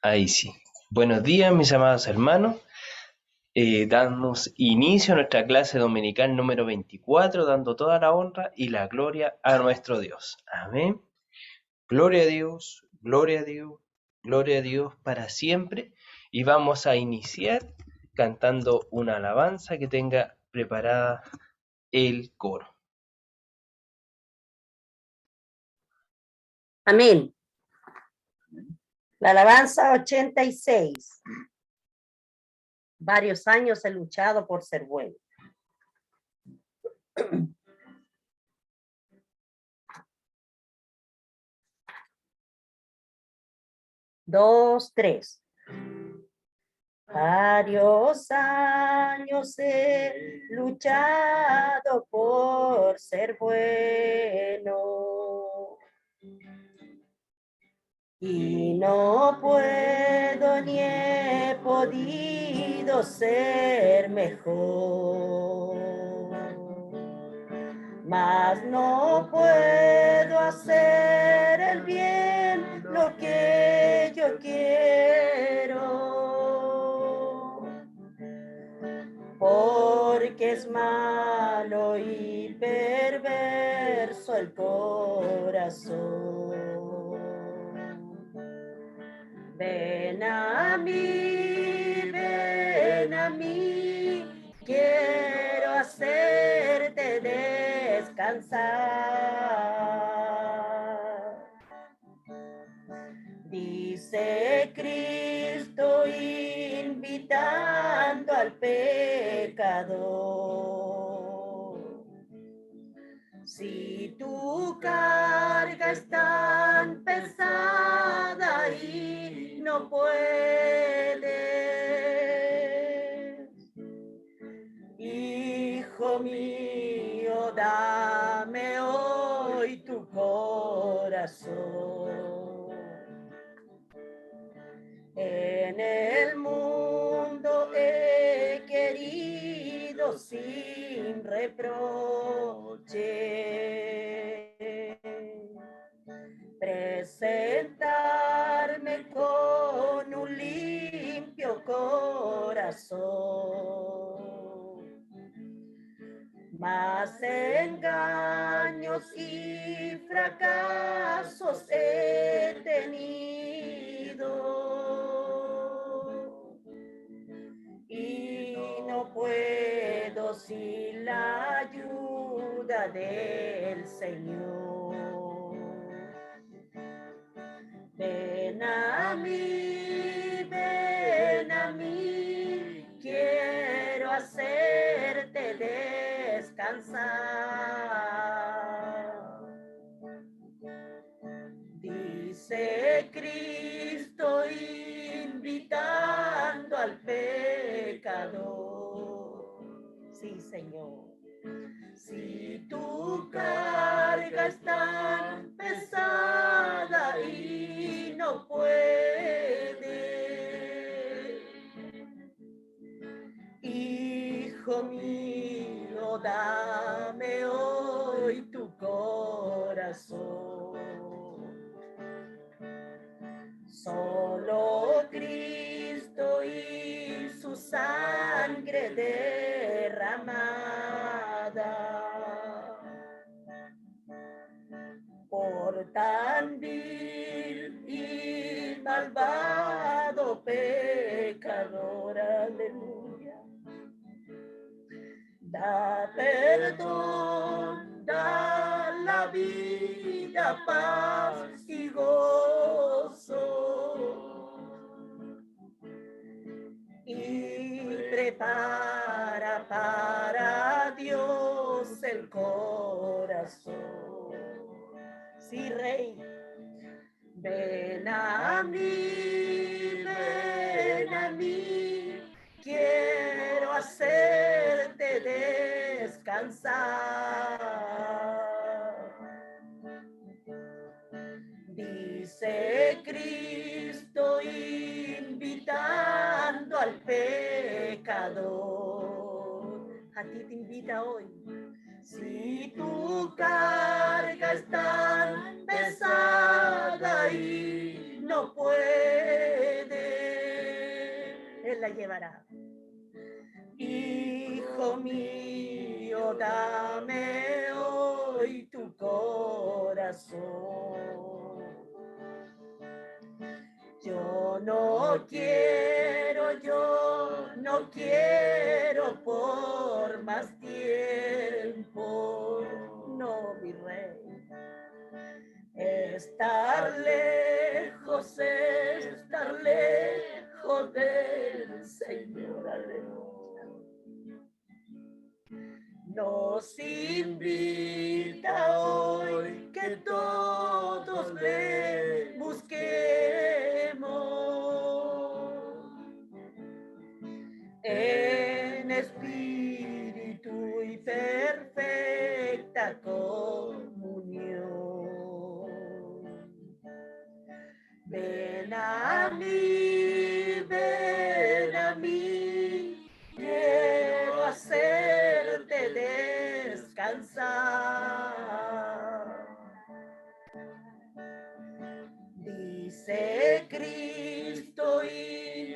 Ahí sí. Buenos días, mis amados hermanos. Damos inicio a nuestra clase dominical número 24, dando toda la honra y la gloria a nuestro Dios. Amén. Gloria a Dios, gloria a Dios, gloria a Dios para siempre. Y vamos a iniciar cantando una alabanza que tenga preparada el coro. Amén. La alabanza 86. Varios años he luchado por ser bueno. Dos, tres. Varios años he luchado por ser bueno. Y no puedo ni he podido ser mejor. Mas no puedo hacer el bien lo que yo quiero. Porque es malo y perverso el corazón. Ven a mí, quiero hacerte descansar. Dice Cristo invitando al pecador. Si tu carga es tan pesada y no puedes, hijo mío, dame hoy tu corazón. En el mundo he querido sin reproche presentarme con un limpio corazón. Mas engaños y fracasos he tenido. Y no puedo sin la ayuda del Señor. Ven a mí, quiero hacerte descansar. Dice Cristo invitando al pecador. Sí, Señor. Si tu carga es tan pesada y no puedes, hijo mío, dame hoy tu corazón. Solo Cristo y su sangre derramada por tan vil y malvado pecador, aleluya. Da perdón, da la vida, paz y gozo. Y prepara para Dios el corazón. Sí, Rey. Ven a mí, quiero hacerte descansar. Dice Cristo invitando al pecador. A ti te invita hoy. Si tu carga es tan pesada y no puedes, Él la llevará. Hijo mío, dame hoy tu corazón. Yo no quiero por más tiempo, no, mi rey. Estar lejos del Señor, aleluya. Nos invita hoy que todos le busquemos en espíritu y perfecta comunión. Ven a mí, quiero hacerte descansar. Dice Cristo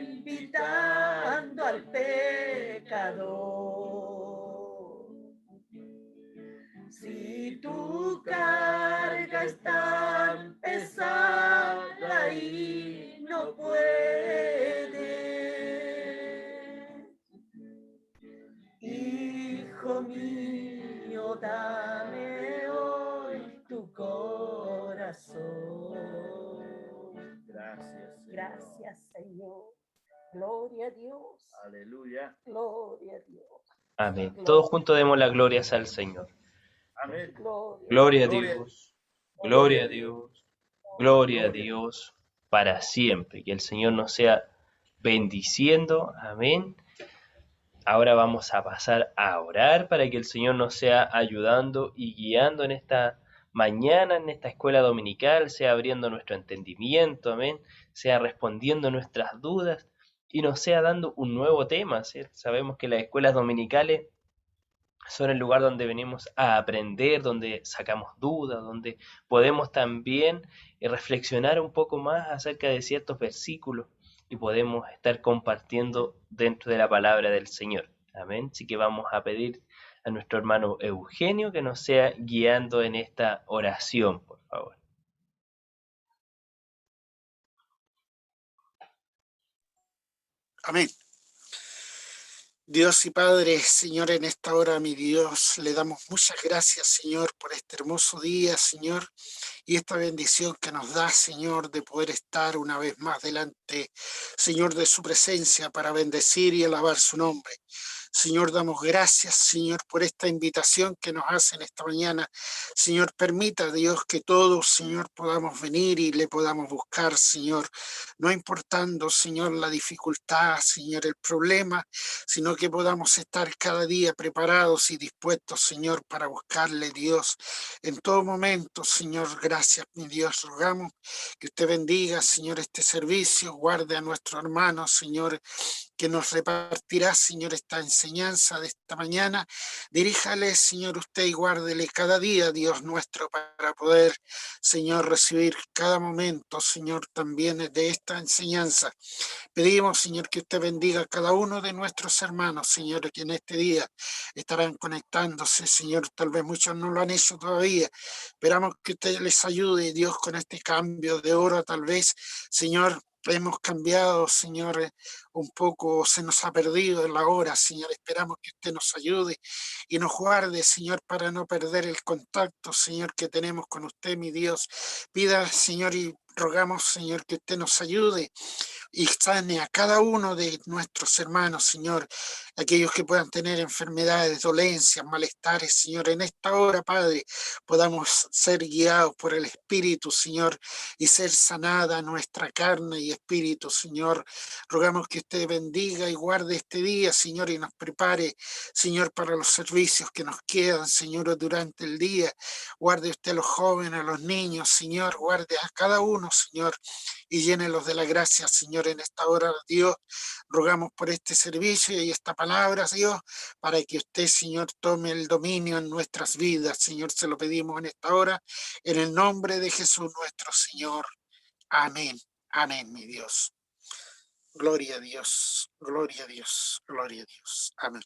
invitando al pecador. Si tu carga es tan pesada y no puedes, hijo mío, dame hoy tu corazón. Gracias, Señor. Gloria a Dios. Aleluya. Gloria a Dios. Amén. Todos juntos demos las glorias al Señor. Amén. Gloria a Dios. Gloria a Dios. Gloria a Dios para siempre. Que el Señor nos sea bendiciendo. Amén. Ahora vamos a pasar a orar para que el Señor nos sea ayudando y guiando en esta mañana, en esta escuela dominical, sea abriendo nuestro entendimiento, amén, sea respondiendo nuestras dudas y nos sea dando un nuevo tema, ¿cierto? Sabemos que las escuelas dominicales son el lugar donde venimos a aprender, donde sacamos dudas, donde podemos también reflexionar un poco más acerca de ciertos versículos y podemos estar compartiendo dentro de la palabra del Señor. Amén. Así que vamos a pedir a nuestro hermano Eugenio que nos sea guiando en esta oración, por favor. Amén. Dios y Padre, Señor, en esta hora, mi Dios, le damos muchas gracias, Señor, por este hermoso día, Señor, y esta bendición que nos da, Señor, de poder estar una vez más delante, Señor, de su presencia para bendecir y alabar su nombre. Señor, damos gracias, Señor, por esta invitación que nos hacen esta mañana. Señor, permita, Dios, que todos, Señor, podamos venir y le podamos buscar, Señor, no importando, Señor, la dificultad, Señor, el problema, sino que podamos estar cada día preparados y dispuestos, Señor, para buscarle, Dios, en todo momento. Señor, gracias, mi Dios, rogamos que usted bendiga, Señor, este servicio, guarde a nuestro hermano, Señor, que nos repartirá, Señor, esta enseñanza de esta mañana. Diríjale, Señor, usted y guárdele cada día, Dios nuestro, para poder, Señor, recibir cada momento, Señor, también de esta enseñanza. Pedimos, Señor, que usted bendiga a cada uno de nuestros hermanos, Señor, que en este día estarán conectándose, Señor. Tal vez muchos no lo han hecho todavía. Esperamos que usted les ayude, Dios, con este cambio de hora, tal vez, Señor. Hemos cambiado, Señor, un poco, se nos ha perdido la hora, Señor. Esperamos que usted nos ayude y nos guarde, Señor, para no perder el contacto, Señor, que tenemos con usted, mi Dios. Pida, Señor, y rogamos, Señor, que usted nos ayude y sane a cada uno de nuestros hermanos, Señor, aquellos que puedan tener enfermedades, dolencias, malestares, Señor, en esta hora, Padre, podamos ser guiados por el Espíritu, Señor, y ser sanada nuestra carne y espíritu, Señor. Rogamos que usted bendiga y guarde este día, Señor, y nos prepare, Señor, para los servicios que nos quedan, Señor, durante el día. Guarde usted a los jóvenes, a los niños, Señor, guarde a cada uno, Señor, y llénelos de la gracia, Señor, en esta hora, Dios. Rogamos por este servicio y esta palabra, Dios, para que usted, Señor, tome el dominio en nuestras vidas, Señor, se lo pedimos en esta hora, en el nombre de Jesús nuestro Señor. Amén. Amén, mi Dios. Gloria a Dios, gloria a Dios, gloria a Dios. Amén.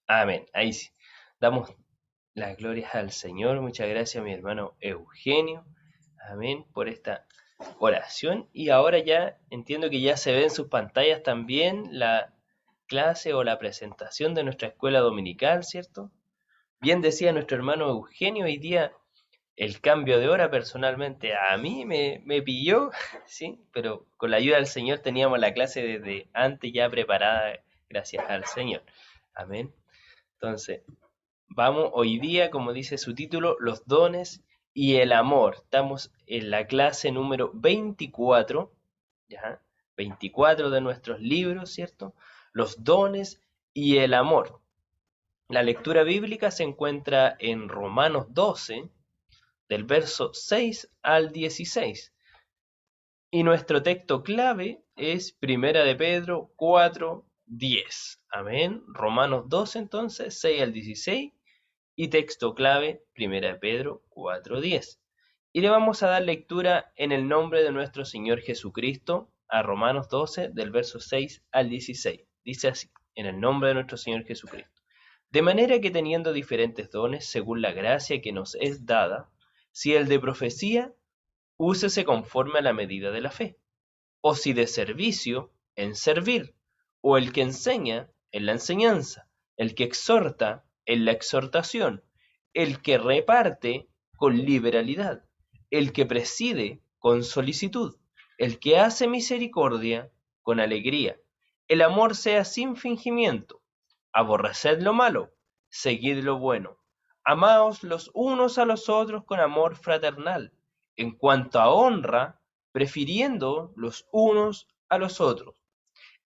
Amén. Ahí sí. Damos las glorias al Señor. Muchas gracias a mi hermano Eugenio. Amén por esta oración. Y ahora ya entiendo que ya se ve en sus pantallas también la clase o la presentación de nuestra escuela dominical, ¿cierto? Bien decía nuestro hermano Eugenio, hoy día el cambio de hora personalmente a mí me pilló, sí, pero con la ayuda del Señor teníamos la clase desde antes ya preparada, gracias al Señor. Amén. Entonces, vamos hoy día, como dice su título, los dones y el amor. Estamos en la clase número 24, ¿ya? 24 de nuestros libros, ¿cierto? Los dones y el amor. La lectura bíblica se encuentra en Romanos 12, del verso 6 al 16. Y nuestro texto clave es Primera de Pedro 4, 10. Amén. Romanos 12 entonces, 6 al 16. Y texto clave, Primera de Pedro 4, 10. Y le vamos a dar lectura en el nombre de nuestro Señor Jesucristo a Romanos 12, del verso 6 al 16. Dice así, en el nombre de nuestro Señor Jesucristo. De manera que teniendo diferentes dones según la gracia que nos es dada, si el de profecía, úsese conforme a la medida de la fe, o si de servicio, en servir, o el que enseña, en la enseñanza, el que exhorta, en la exhortación, el que reparte, con liberalidad, el que preside, con solicitud, el que hace misericordia, con alegría. El amor sea sin fingimiento. Aborreced lo malo, seguid lo bueno. Amaos los unos a los otros con amor fraternal, en cuanto a honra, prefiriendo los unos a los otros.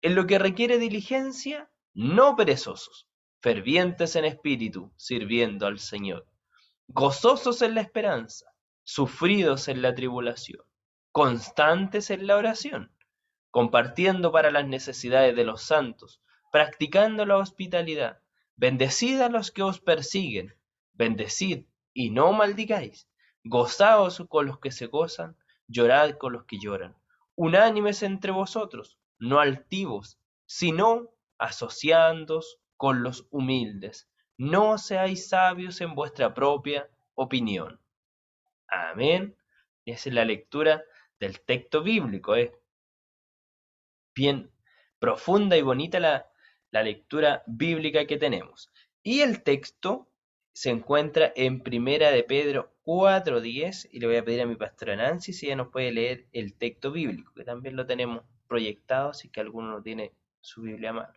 En lo que requiere diligencia, no perezosos, fervientes en espíritu, sirviendo al Señor, gozosos en la esperanza, sufridos en la tribulación, constantes en la oración, compartiendo para las necesidades de los santos, practicando la hospitalidad. Bendecid a los que os persiguen, bendecid y no maldigáis. Gozaos con los que se gozan, llorad con los que lloran. Unánimes entre vosotros, no altivos, sino asociándoos con los humildes. No seáis sabios en vuestra propia opinión. Amén. Esa es la lectura del texto bíblico, bien profunda y bonita la lectura bíblica que tenemos. Y el texto se encuentra en Primera de Pedro 4:10, y le voy a pedir a mi pastora Nancy si ella nos puede leer el texto bíblico, que también lo tenemos proyectado, si que alguno no tiene su Biblia a mano.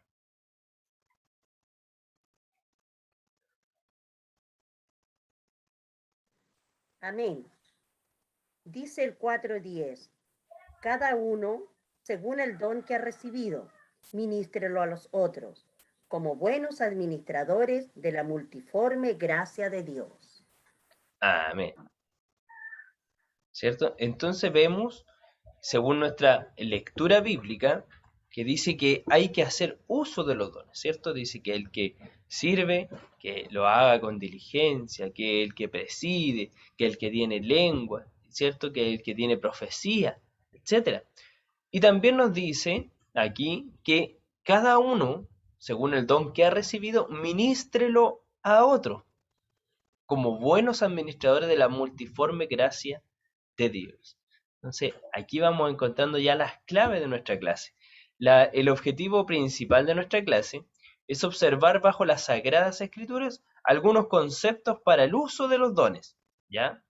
Amén. Dice el 4:10, cada uno, según el don que ha recibido, ministrelo a los otros, como buenos administradores de la multiforme gracia de Dios. Amén. ¿Cierto? Entonces vemos, según nuestra lectura bíblica, que dice que hay que hacer uso de los dones, ¿cierto? Dice que el que sirve, que lo haga con diligencia, que el que preside, que el que tiene lengua, ¿cierto? Que el que tiene profecía, etcétera. Y también nos dice aquí que cada uno, según el don que ha recibido, ministrelo a otro, como buenos administradores de la multiforme gracia de Dios. Entonces, aquí vamos encontrando ya las claves de nuestra clase. El objetivo principal de nuestra clase es observar bajo las Sagradas Escrituras algunos conceptos para el uso de los dones, ¿ya?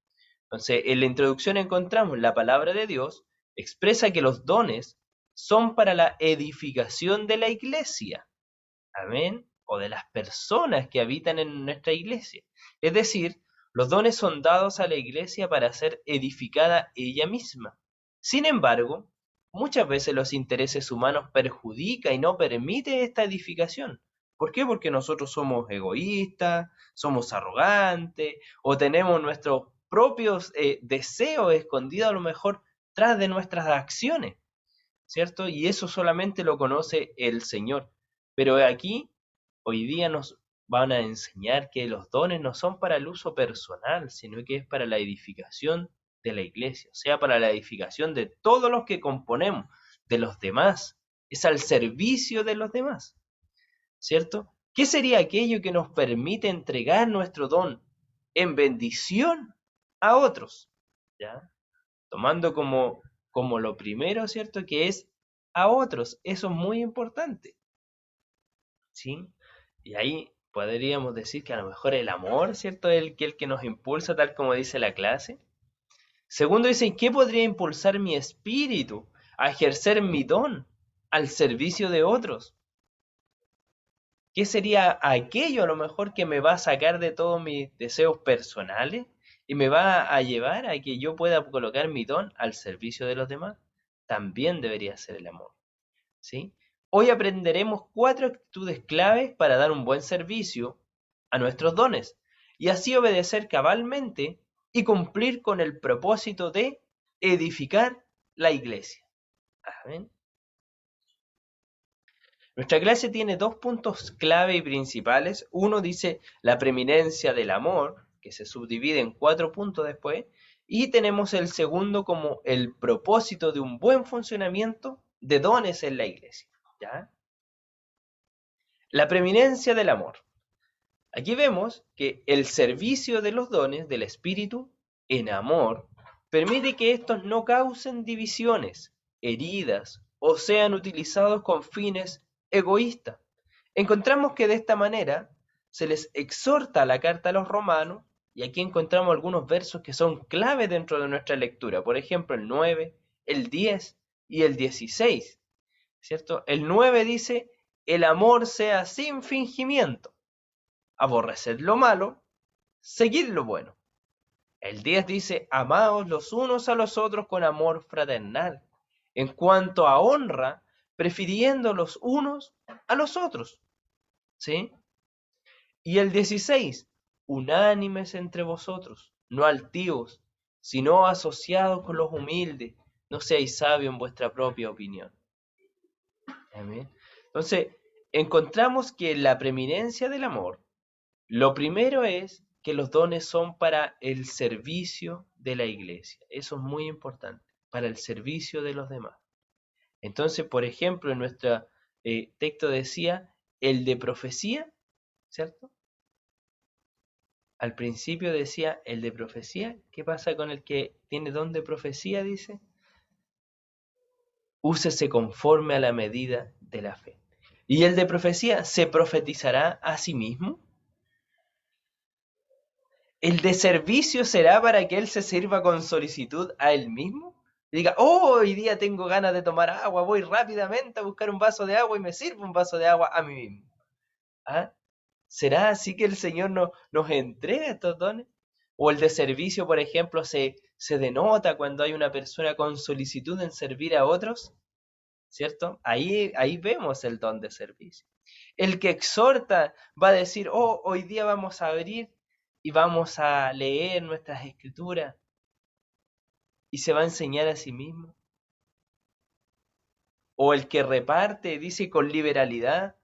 Entonces, en la introducción encontramos la palabra de Dios expresa que los dones son para la edificación de la iglesia, amén, o de las personas que habitan en nuestra iglesia. Es decir, los dones son dados a la iglesia para ser edificada ella misma. Sin embargo, muchas veces los intereses humanos perjudican y no permiten esta edificación. ¿Por qué? Porque nosotros somos egoístas, somos arrogantes o tenemos nuestros propios deseos escondidos a lo mejor tras de nuestras acciones, ¿cierto? Y eso solamente lo conoce el Señor. Pero aquí, hoy día nos van a enseñar que los dones no son para el uso personal, sino que es para la edificación de la iglesia, o sea, para la edificación de todos los que componemos, de los demás, es al servicio de los demás, ¿cierto? ¿Qué sería aquello que nos permite entregar nuestro don en bendición a otros? ¿Ya? Tomando como lo primero, ¿cierto? Que es a otros, eso es muy importante, ¿sí? Y ahí podríamos decir que a lo mejor el amor, ¿cierto? El que nos impulsa, tal como dice la clase. Segundo dice, ¿qué podría impulsar mi espíritu a ejercer mi don al servicio de otros? ¿Qué sería aquello a lo mejor que me va a sacar de todos mis deseos personales y me va a llevar a que yo pueda colocar mi don al servicio de los demás? También debería ser el amor, ¿sí? Hoy aprenderemos 4 actitudes claves para dar un buen servicio a nuestros dones y así obedecer cabalmente y cumplir con el propósito de edificar la iglesia. Amén. Nuestra clase tiene 2 puntos clave y principales. Uno dice la preeminencia del amor, que se subdivide en 4 puntos después, y tenemos el segundo como el propósito de un buen funcionamiento de dones en la iglesia. ¿Ya? La preeminencia del amor. Aquí vemos que el servicio de los dones del Espíritu en amor permite que estos no causen divisiones, heridas o sean utilizados con fines egoístas. Encontramos que de esta manera se les exhorta a la carta a los romanos, y aquí encontramos algunos versos que son clave dentro de nuestra lectura, por ejemplo el 9, el 10 y el 16, ¿cierto? El 9 dice, el amor sea sin fingimiento, aborreced lo malo, seguid lo bueno. El 10 dice, amaos los unos a los otros con amor fraternal, en cuanto a honra, prefiriendo los unos a los otros. ¿Sí? Y el 16, unánimes entre vosotros, no altivos, sino asociados con los humildes, no seáis sabios en vuestra propia opinión. Amén. Entonces, encontramos que la preeminencia del amor, lo primero es que los dones son para el servicio de la iglesia. Eso es muy importante, para el servicio de los demás. Entonces, por ejemplo, en nuestro texto decía el de profecía, ¿cierto? Al principio decía el de profecía. ¿Qué pasa con el que tiene don de profecía? Dice, úsese conforme a la medida de la fe. ¿Y el de profecía se profetizará a sí mismo? ¿El de servicio será para que él se sirva con solicitud a él mismo? Y diga, oh, hoy día tengo ganas de tomar agua, voy rápidamente a buscar un vaso de agua y me sirvo un vaso de agua a mí mismo. ¿Ah? ¿Será así que el Señor nos entrega estos dones? ¿O el de servicio, por ejemplo, se denota cuando hay una persona con solicitud en servir a otros? ¿Cierto? Ahí vemos el don de servicio. El que exhorta va a decir, oh, hoy día vamos a abrir y vamos a leer nuestras escrituras y se va a enseñar a sí mismo. O el que reparte, dice con liberalidad,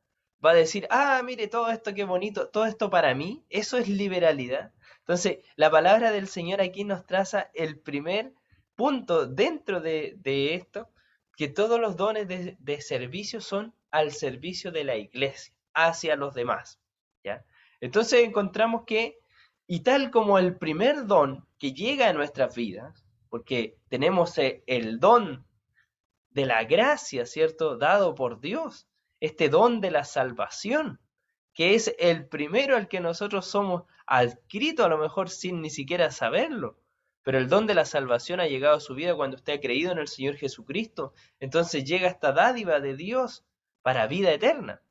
va a decir, ah, mire, todo esto qué bonito, todo esto para mí, eso es liberalidad. Entonces, la palabra del Señor aquí nos traza el primer punto dentro de esto, que todos los dones de servicio son al servicio de la iglesia, hacia los demás. ¿Ya? Entonces encontramos que, y tal como el primer don que llega a nuestras vidas, porque tenemos el don de la gracia, ¿cierto? Dado por Dios, este don de la salvación, que es el primero al que nosotros somos adscritos, a lo mejor sin ni siquiera saberlo. Pero el don de la salvación ha llegado a su vida cuando usted ha creído en el Señor Jesucristo. Entonces llega esta dádiva de Dios para vida eterna.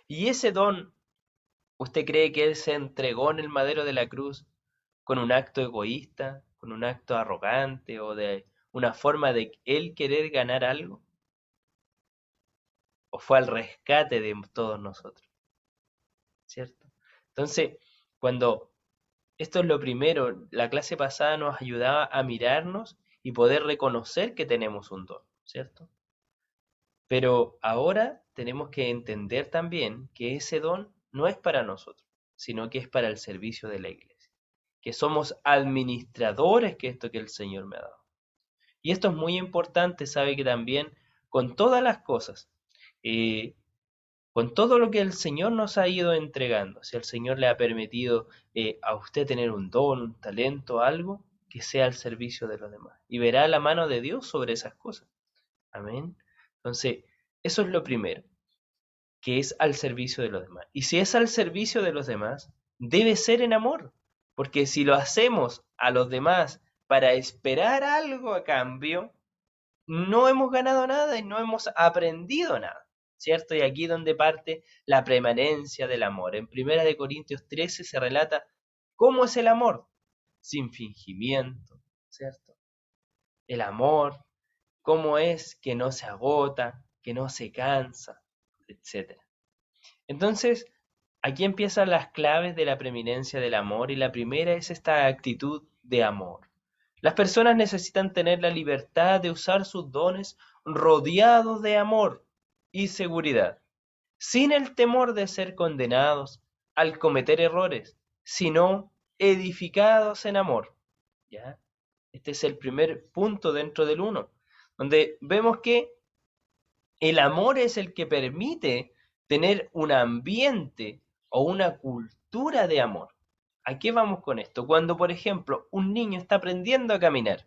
Y ese don, ¿usted cree que Él se entregó en el madero de la cruz con un acto egoísta, con un acto arrogante o de una forma de Él querer ganar algo? ¿O fue al rescate de todos nosotros? ¿Cierto? Entonces, cuando esto es lo primero, la clase pasada nos ayudaba a mirarnos y poder reconocer que tenemos un don, ¿cierto? Pero ahora tenemos que entender también que ese don no es para nosotros, sino que es para el servicio de la iglesia. Que somos administradores que esto que el Señor me ha dado. Y esto es muy importante, sabe que también con todas las cosas, con todo lo que el Señor nos ha ido entregando, si el Señor le ha permitido a usted tener un don, un talento, algo, que sea al servicio de los demás. Y verá la mano de Dios sobre esas cosas. Amén. Entonces, eso es lo primero, que es al servicio de los demás. Y si es al servicio de los demás, debe ser en amor. Porque si lo hacemos a los demás para esperar algo a cambio, no hemos ganado nada y no hemos aprendido nada, ¿cierto? Y aquí donde parte la preeminencia del amor. En 1 de Corintios 13 se relata cómo es el amor, sin fingimiento, ¿cierto? El amor, cómo es que no se agota, que no se cansa, etc. Entonces, aquí empiezan las claves de la preeminencia del amor y la primera es esta actitud de amor. Las personas necesitan tener la libertad de usar sus dones rodeados de amor y seguridad, sin el temor de ser condenados al cometer errores, sino edificados en amor. ¿Ya? Este es el primer punto dentro del 1, donde vemos que el amor es el que permite tener un ambiente o una cultura de amor. ¿A qué vamos con esto? Cuando, por ejemplo, un niño está aprendiendo a caminar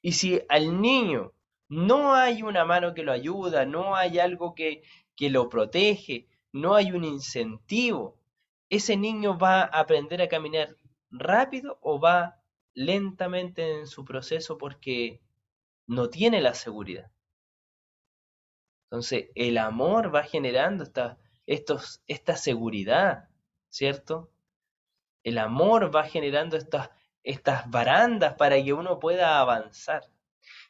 y si al niño no hay una mano que lo ayuda, no hay algo que lo protege, no hay un incentivo, ese niño va a aprender a caminar rápido o va lentamente en su proceso porque no tiene la seguridad. Entonces, el amor va generando esta seguridad, ¿cierto? El amor va generando estas barandas para que uno pueda avanzar.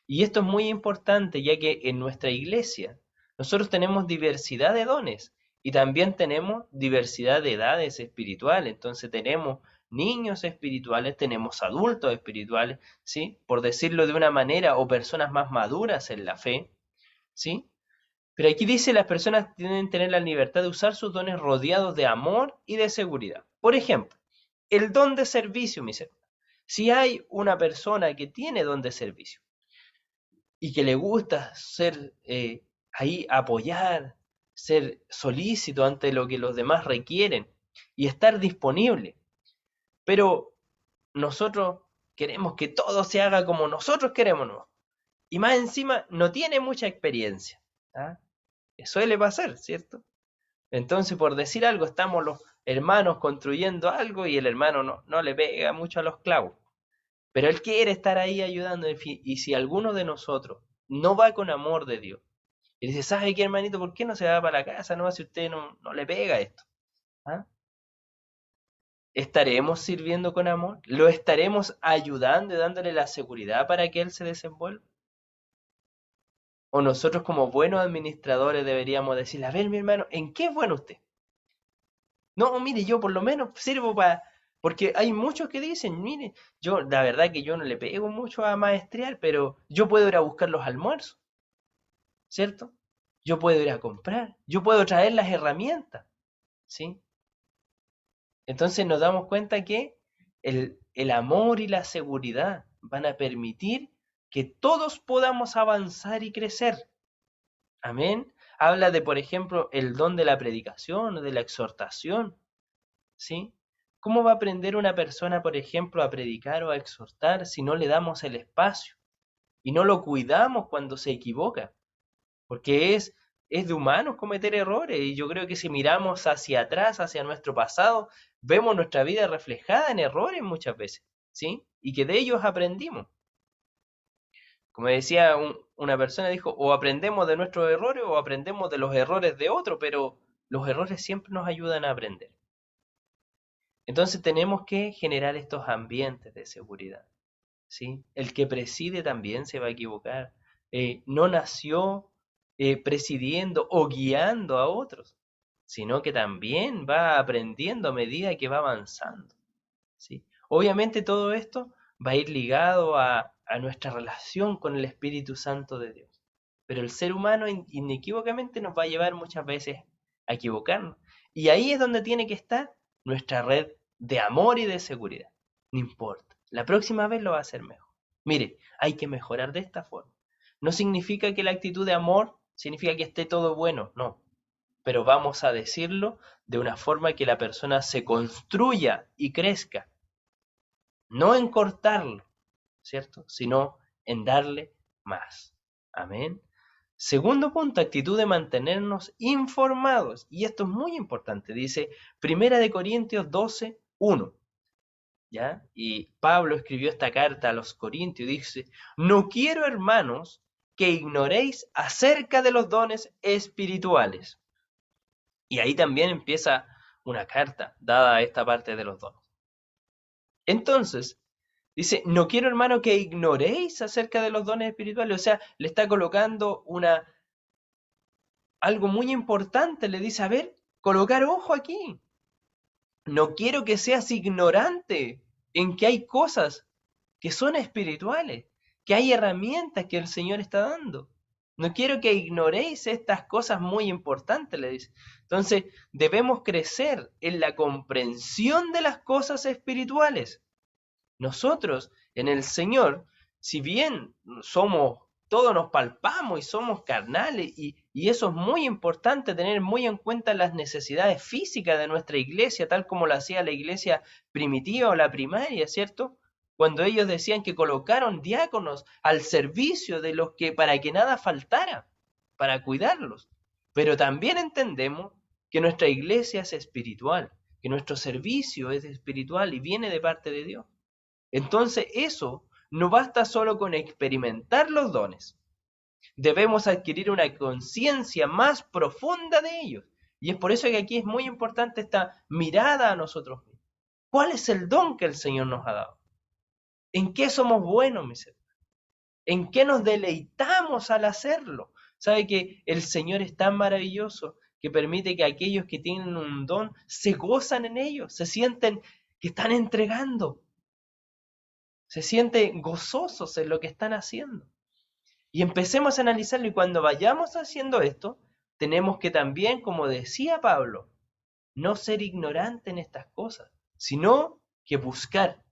Y esto es muy importante, ya que en nuestra iglesia nosotros tenemos diversidad de dones y también tenemos diversidad de edades espirituales. Entonces tenemos niños espirituales, tenemos adultos espirituales, ¿sí? Por decirlo de una manera, o personas más maduras en la fe, ¿sí? Pero aquí dice las personas tienen que tener la libertad de usar sus dones rodeados de amor y de seguridad. Por ejemplo, el don de servicio, mis hermanos. Si hay una persona que tiene don de servicio y que le gusta ser ahí, apoyar, ser solícito ante lo que los demás requieren y estar disponible, pero nosotros queremos que todo se haga como nosotros queremos, ¿no? Y más encima no tiene mucha experiencia. ¿Ah? Suele pasar, ¿cierto? Entonces, por decir algo, estamos los hermanos construyendo algo y el hermano no le pega mucho a los clavos. Pero él quiere estar ahí ayudando. Y si alguno de nosotros no va con amor de Dios y dice, ¿sabe qué, hermanito? ¿Por qué no se va para la casa? No, si usted no le pega esto. ¿Ah? ¿Estaremos sirviendo con amor? ¿Lo estaremos ayudando y dándole la seguridad para que él se desenvuelva? O nosotros como buenos administradores deberíamos decirle, a ver, mi hermano, ¿en qué es bueno usted? No, mire, yo por lo menos sirvo para... Porque hay muchos que dicen, mire, yo la verdad que yo no le pego mucho a maestrear, pero yo puedo ir a buscar los almuerzos, ¿cierto? Yo puedo ir a comprar, yo puedo traer las herramientas, ¿sí? Entonces nos damos cuenta que el amor y la seguridad van a permitir que todos podamos avanzar y crecer. Amén. Habla de, por ejemplo, el don de la predicación o de la exhortación, ¿sí? ¿Cómo va a aprender una persona, por ejemplo, a predicar o a exhortar si no le damos el espacio y no lo cuidamos cuando se equivoca? Porque es de humanos cometer errores y yo creo que si miramos hacia atrás, hacia nuestro pasado, vemos nuestra vida reflejada en errores muchas veces, ¿sí? Y que de ellos aprendimos. Como decía una persona, dijo, o aprendemos de nuestros errores o aprendemos de los errores de otro, pero los errores siempre nos ayudan a aprender. Entonces tenemos que generar estos ambientes de seguridad, ¿sí? El que preside también se va a equivocar. No nació presidiendo o guiando a otros, sino que también va aprendiendo a medida que va avanzando, ¿sí? Obviamente todo esto va a ir ligado a nuestra relación con el Espíritu Santo de Dios. Pero el ser humano inequívocamente nos va a llevar muchas veces a equivocarnos. Y ahí es donde tiene que estar nuestra red de amor y de seguridad. No importa, la próxima vez lo va a hacer mejor. Mire, hay que mejorar de esta forma. No significa que la actitud de amor significa que esté todo bueno, no. Pero vamos a decirlo de una forma que la persona se construya y crezca. No en cortarlo, ¿cierto? Sino en darle más. Amén. Segundo punto, actitud de mantenernos informados. Y esto es muy importante. Dice 1 Corintios 12, 1. ¿Ya? Y Pablo escribió esta carta a los Corintios y dice, no quiero, hermanos, que ignoréis acerca de los dones espirituales. Y ahí también empieza una carta dada a esta parte de los dones. Entonces, dice, no quiero, hermano, que ignoréis acerca de los dones espirituales. O sea, le está colocando algo muy importante. Le dice, a ver, colocar ojo aquí. No quiero que seas ignorante en que hay cosas que son espirituales, que hay herramientas que el Señor está dando. No quiero que ignoréis estas cosas muy importantes, le dice. Entonces, debemos crecer en la comprensión de las cosas espirituales. Nosotros, en el Señor, si bien todos nos palpamos y somos carnales, y eso es muy importante, tener muy en cuenta las necesidades físicas de nuestra iglesia, tal como lo hacía la iglesia primitiva o la primaria, ¿cierto? Cuando ellos decían que colocaron diáconos al servicio de los que, para que nada faltara, para cuidarlos. Pero también entendemos que nuestra iglesia es espiritual, que nuestro servicio es espiritual y viene de parte de Dios. Entonces eso no basta solo con experimentar los dones. Debemos adquirir una conciencia más profunda de ellos. Y es por eso que aquí es muy importante esta mirada a nosotros mismos. ¿Cuál es el don que el Señor nos ha dado? ¿En qué somos buenos, mis hermanos? ¿En qué nos deleitamos al hacerlo? ¿Sabe que el Señor es tan maravilloso que permite que aquellos que tienen un don se gozan en ello, se sienten que están entregando? Se sienten gozosos en lo que están haciendo. Y empecemos a analizarlo, y cuando vayamos haciendo esto, tenemos que también, como decía Pablo, no ser ignorante en estas cosas, sino que buscar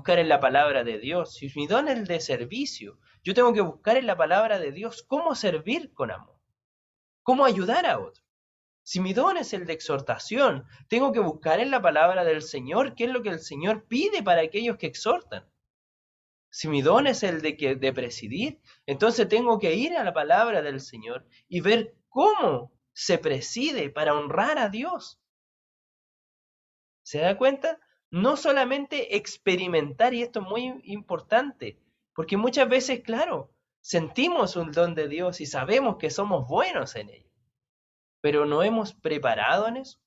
en la palabra de Dios. Si mi don es el de servicio, yo tengo que buscar en la palabra de Dios cómo servir con amor, cómo ayudar a otros. Si mi don es el de exhortación, tengo que buscar en la palabra del Señor qué es lo que el Señor pide para aquellos que exhortan. Si mi don es el de presidir, entonces tengo que ir a la palabra del Señor y ver cómo se preside para honrar a Dios. ¿Se da cuenta? No solamente experimentar, y esto es muy importante, porque muchas veces, claro, sentimos un don de Dios y sabemos que somos buenos en ello, pero ¿no hemos preparado en eso?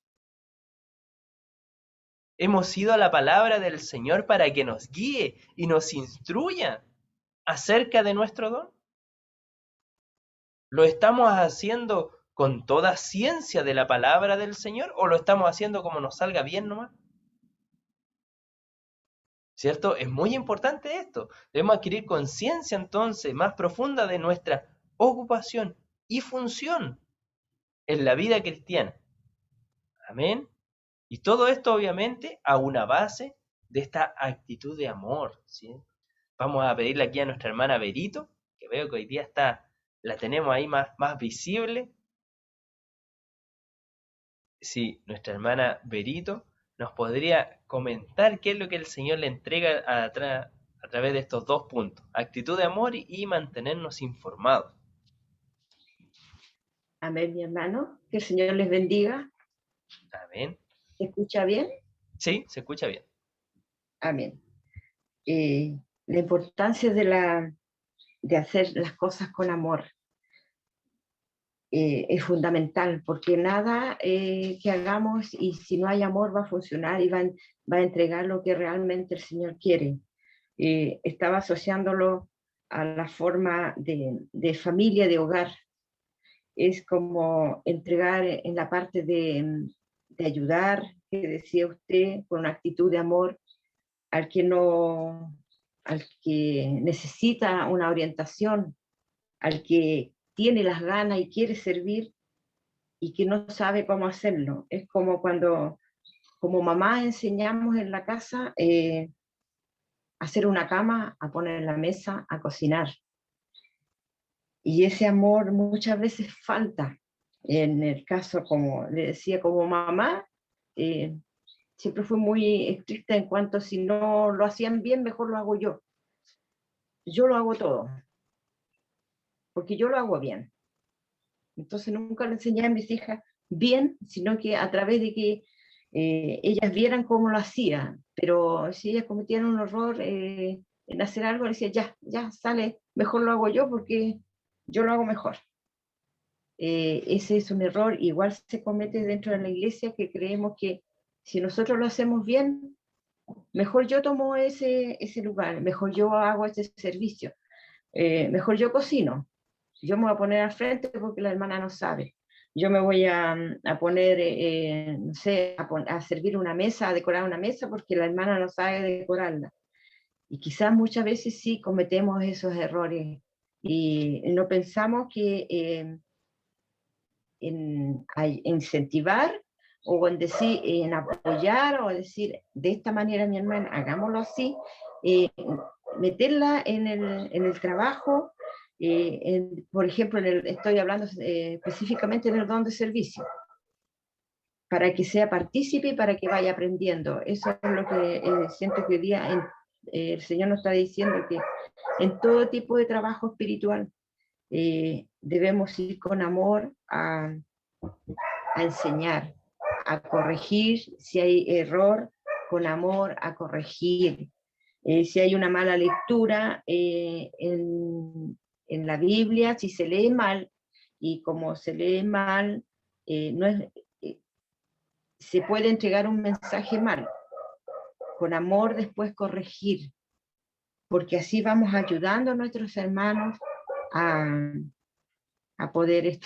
¿Hemos ido a la palabra del Señor para que nos guíe y nos instruya acerca de nuestro don? ¿Lo estamos haciendo con toda ciencia de la palabra del Señor o lo estamos haciendo como nos salga bien nomás? ¿Cierto? Es muy importante esto. Debemos adquirir conciencia entonces más profunda de nuestra ocupación y función en la vida cristiana. Amén. Y todo esto obviamente a una base de esta actitud de amor, ¿sí? Vamos a pedirle aquí a nuestra hermana Berito, que veo que hoy día la tenemos ahí más visible. Sí, nuestra hermana Berito nos podría comentar qué es lo que el Señor le entrega a través de estos dos puntos, actitud de amor y mantenernos informados. Amén, mi hermano. Que el Señor les bendiga. Amén. ¿Se escucha bien? Sí, se escucha bien. Amén. La importancia de hacer las cosas con amor es fundamental, porque nada que hagamos y si no hay amor va a funcionar y va a entregar lo que realmente el Señor quiere. Estaba asociándolo a la forma de familia, de hogar. Es como entregar en la parte de ayudar, que decía usted, con una actitud de amor al que necesita una orientación, al que tiene las ganas y quiere servir y que no sabe cómo hacerlo. Es como cuando como mamá enseñamos en la casa a hacer una cama, a poner la mesa, a cocinar. Y ese amor muchas veces falta. En el caso, como le decía, como mamá, siempre fui muy estricta en cuanto si no lo hacían bien, mejor lo hago yo. Yo lo hago todo, porque yo lo hago bien. Entonces nunca le enseñé a mis hijas bien, sino que a través de que ellas vieran cómo lo hacía. Pero si ellas cometían un error en hacer algo, le decía, ya sale, mejor lo hago yo porque yo lo hago mejor. Ese es un error, igual se comete dentro de la iglesia, que creemos que si nosotros lo hacemos bien, mejor yo tomo ese lugar, mejor yo hago ese servicio, mejor yo cocino, yo me voy a poner al frente porque la hermana no sabe, yo me voy a poner, no sé, a servir una mesa, a decorar una mesa porque la hermana no sabe decorarla. Y quizás muchas veces sí cometemos esos errores y no pensamos que en incentivar o en decir, en apoyar o decir, de esta manera mi hermana, hagámoslo así, meterla en el trabajo, por ejemplo, estoy hablando específicamente en el don de servicio, para que sea partícipe y para que vaya aprendiendo. Eso es lo que siento que hoy día el Señor nos está diciendo, que en todo tipo de trabajo espiritual debemos ir con amor a enseñar, a corregir, si hay error, con amor, a corregir. Si hay una mala lectura en la Biblia, si se lee mal, y como se lee mal, no es, se puede entregar un mensaje mal. Con amor después corregir, porque así vamos ayudando a nuestros hermanos a poder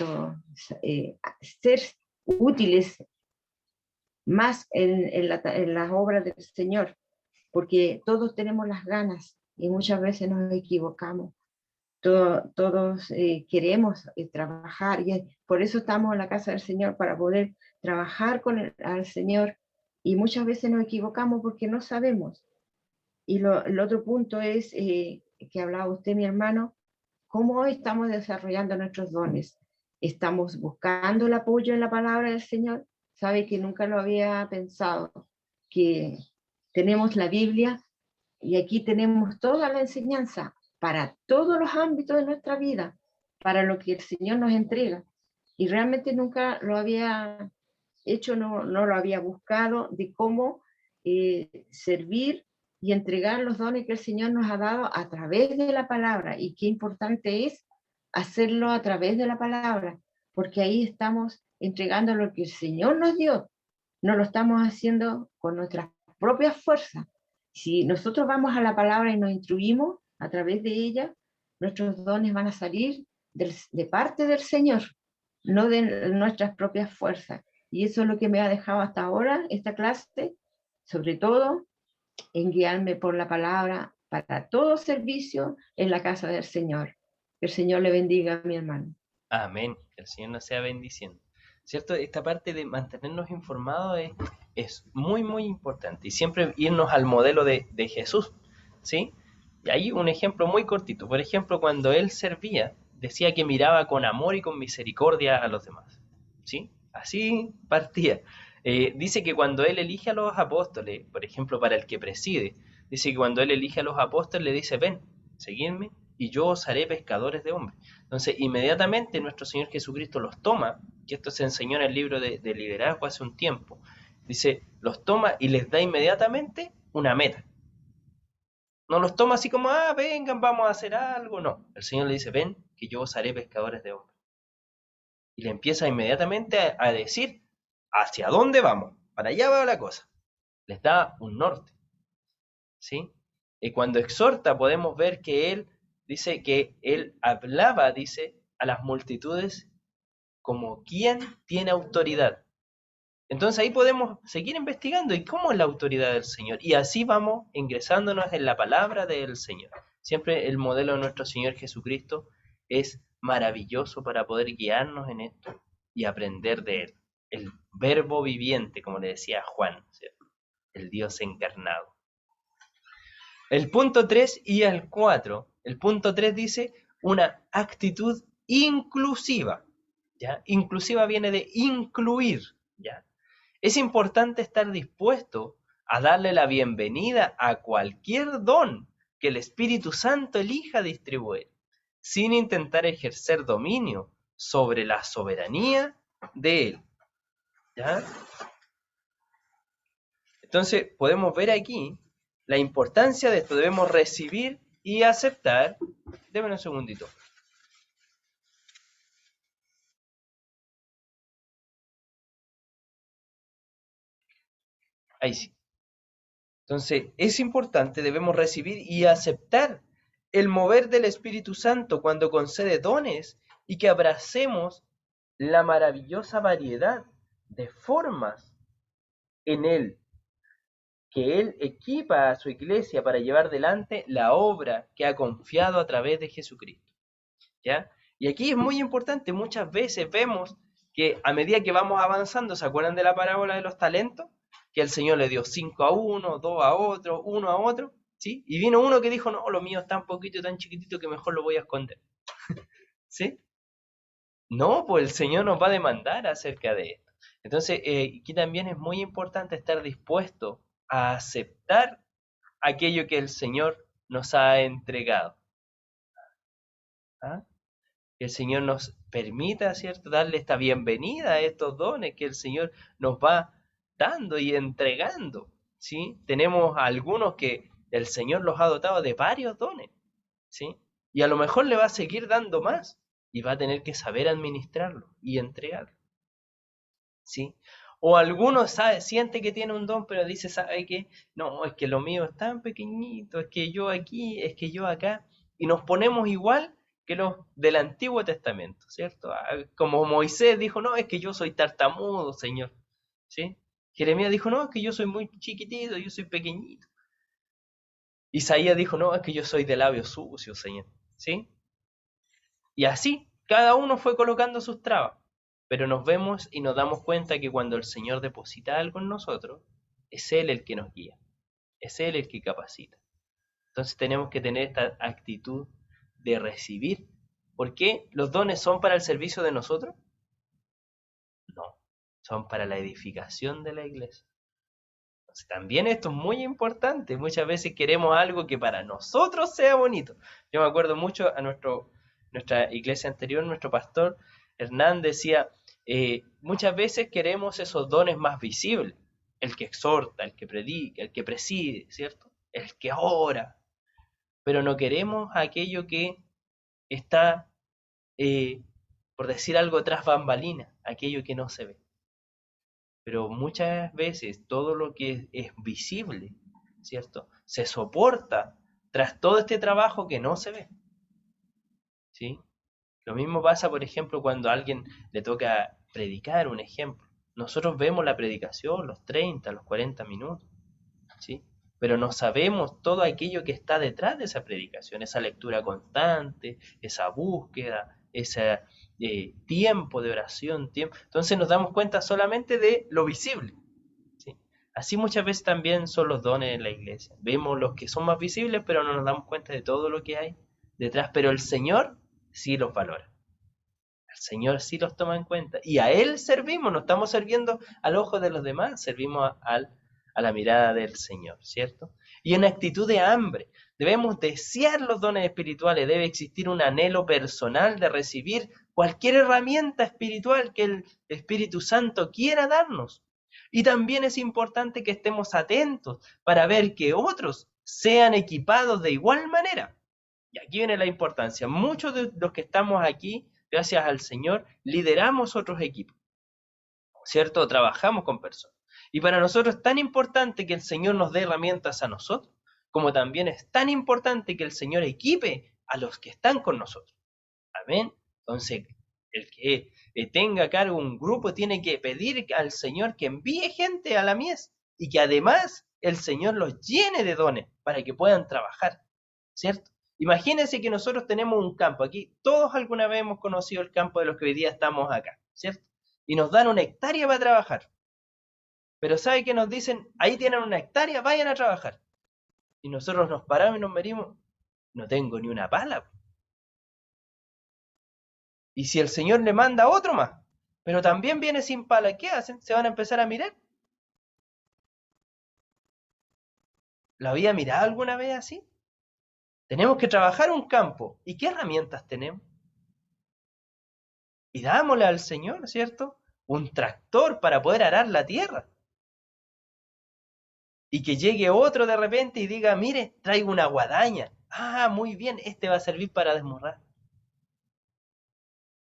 ser útiles más en las obras del Señor, porque todos tenemos las ganas y muchas veces nos equivocamos. Todos queremos trabajar y por eso estamos en la casa del Señor, para poder trabajar al Señor, y muchas veces nos equivocamos porque no sabemos. Y el otro punto es que hablaba usted, mi hermano, cómo estamos desarrollando nuestros dones. Estamos buscando el apoyo en la palabra del Señor. Sabe que nunca lo había pensado, que tenemos la Biblia y aquí tenemos toda la enseñanza para todos los ámbitos de nuestra vida, para lo que el Señor nos entrega. Y realmente nunca lo había hecho, no lo había buscado, de cómo servir y entregar los dones que el Señor nos ha dado a través de la palabra. Y qué importante es hacerlo a través de la palabra, porque ahí estamos entregando lo que el Señor nos dio. No lo estamos haciendo con nuestras propias fuerzas. Si nosotros vamos a la palabra y nos instruimos a través de ella, nuestros dones van a salir de parte del Señor, no de nuestras propias fuerzas. Y eso es lo que me ha dejado hasta ahora esta clase, sobre todo en guiarme por la palabra para todo servicio en la casa del Señor. Que el Señor le bendiga a mi hermano. Amén. Que el Señor nos sea bendiciendo. ¿Cierto? Esta parte de mantenernos informados es muy, muy importante. Y siempre irnos al modelo de Jesús. ¿Sí? Y hay un ejemplo muy cortito. Por ejemplo, cuando Él servía, decía que miraba con amor y con misericordia a los demás. ¿Sí? Así partía. Dice que cuando Él elige a los apóstoles, por ejemplo, para el que preside, dice que cuando Él elige a los apóstoles, le dice, ven, seguidme y yo os haré pescadores de hombres. Entonces, inmediatamente nuestro Señor Jesucristo los toma, y esto se enseñó en el libro de liderazgo hace un tiempo, dice, los toma y les da inmediatamente una meta. No los toma así como, vengan, vamos a hacer algo, no. El Señor le dice, ven, que yo os haré pescadores de hombres. Y le empieza inmediatamente a decir, ¿hacia dónde vamos? Para allá va la cosa. Les da un norte. ¿Sí? Y cuando exhorta podemos ver que Él dice que Él hablaba, dice, a las multitudes como quien tiene autoridad. Entonces ahí podemos seguir investigando y cómo es la autoridad del Señor. Y así vamos ingresándonos en la palabra del Señor. Siempre el modelo de nuestro Señor Jesucristo es maravilloso para poder guiarnos en esto y aprender de Él. el verbo viviente, como le decía Juan, ¿cierto? El Dios encarnado. El punto 3 y el 4. El punto 3 dice una actitud inclusiva. ¿Ya? Inclusiva viene de incluir. ¿Ya? Es importante estar dispuesto a darle la bienvenida a cualquier don que el Espíritu Santo elija distribuir, sin intentar ejercer dominio sobre la soberanía de Él. ¿Ya? Entonces, podemos ver aquí la importancia de esto. Debemos recibir y aceptar. Déme un segundito. Ahí sí. Entonces, es importante, debemos recibir y aceptar el mover del Espíritu Santo cuando concede dones y que abracemos la maravillosa variedad de formas en Él, que Él equipa a su iglesia para llevar adelante la obra que ha confiado a través de Jesucristo. ¿Ya? Y aquí es muy importante, muchas veces vemos que a medida que vamos avanzando, ¿se acuerdan de la parábola de los talentos? Que el Señor le dio 5 a uno, 2 a otro, 1 a otro, ¿sí? Y vino uno que dijo, no, lo mío es tan poquito, tan chiquitito que mejor lo voy a esconder. ¿Sí? No, pues el Señor nos va a demandar acerca de esto. Entonces, aquí también es muy importante estar dispuesto a aceptar aquello que el Señor nos ha entregado. ¿Ah? Que el Señor nos permita, ¿cierto?, darle esta bienvenida a estos dones que el Señor nos va dando y entregando, ¿sí? Tenemos algunos que el Señor los ha dotado de varios dones, ¿sí? Y a lo mejor le va a seguir dando más y va a tener que saber administrarlo y entregarlo, ¿sí? O alguno siente que tiene un don, pero dice, ¿sabe qué? No, es que lo mío es tan pequeñito, es que yo aquí, es que yo acá, y nos ponemos igual que los del Antiguo Testamento, ¿cierto? Como Moisés dijo, no, es que yo soy tartamudo, Señor, ¿sí? Jeremías dijo, no, es que yo soy muy chiquitito, yo soy pequeñito. Isaías dijo, no, es que yo soy de labios sucios, Señor, ¿sí? Y así, cada uno fue colocando sus trabas, pero nos vemos y nos damos cuenta que cuando el Señor deposita algo en nosotros, es Él el que nos guía, es Él el que capacita. Entonces tenemos que tener esta actitud de recibir. ¿Por qué los dones son para el servicio de nosotros? No, son para la edificación de la iglesia. Entonces, también esto es muy importante. Muchas veces queremos algo que para nosotros sea bonito. Yo me acuerdo mucho a nuestra iglesia anterior, nuestro pastor Hernán decía, muchas veces queremos esos dones más visibles. El que exhorta, el que predica, el que preside, ¿cierto? El que ora. Pero no queremos aquello que está, por decir algo, tras bambalinas, aquello que no se ve. Pero muchas veces todo lo que es visible, ¿cierto?, se soporta tras todo este trabajo que no se ve, ¿sí? Lo mismo pasa, por ejemplo, cuando a alguien le toca predicar, un ejemplo. Nosotros vemos la predicación, los 30, los 40 minutos, ¿sí? Pero no sabemos todo aquello que está detrás de esa predicación, esa lectura constante, esa búsqueda, ese tiempo de oración, tiempo. Entonces nos damos cuenta solamente de lo visible, ¿sí? Así muchas veces también son los dones en la iglesia. Vemos los que son más visibles, pero no nos damos cuenta de todo lo que hay detrás. Pero el Señor sí los valora. El Señor sí los toma en cuenta. Y a Él servimos, no estamos sirviendo al ojo de los demás, servimos a la mirada del Señor, ¿cierto? Y en actitud de hambre, debemos desear los dones espirituales, debe existir un anhelo personal de recibir cualquier herramienta espiritual que el Espíritu Santo quiera darnos. Y también es importante que estemos atentos para ver que otros sean equipados de igual manera. Y aquí viene la importancia. Muchos de los que estamos aquí, gracias al Señor, lideramos otros equipos, ¿cierto? Trabajamos con personas. Y para nosotros es tan importante que el Señor nos dé herramientas a nosotros, como también es tan importante que el Señor equipe a los que están con nosotros. Amén. Entonces, el que tenga a cargo un grupo tiene que pedir al Señor que envíe gente a la mies y que además el Señor los llene de dones para que puedan trabajar, ¿cierto? Imagínense que nosotros tenemos un campo. Aquí todos alguna vez hemos conocido el campo de los que hoy día estamos acá, ¿cierto? y nos dan una hectárea para trabajar. Pero ¿sabe qué nos dicen? Ahí tienen una hectárea, vayan a trabajar. Y nosotros nos paramos y nos medimos, no tengo ni una pala. Y si el Señor le manda otro más, pero también viene sin pala, ¿qué hacen? ¿Se van a empezar a mirar? ¿Lo había mirado alguna vez así? Tenemos que trabajar un campo. ¿Y qué herramientas tenemos? Y dámosle al Señor, ¿cierto? Un tractor para poder arar la tierra. Y que llegue otro de repente y diga, mire, traigo una guadaña. Ah, muy bien, este va a servir para desmorrar.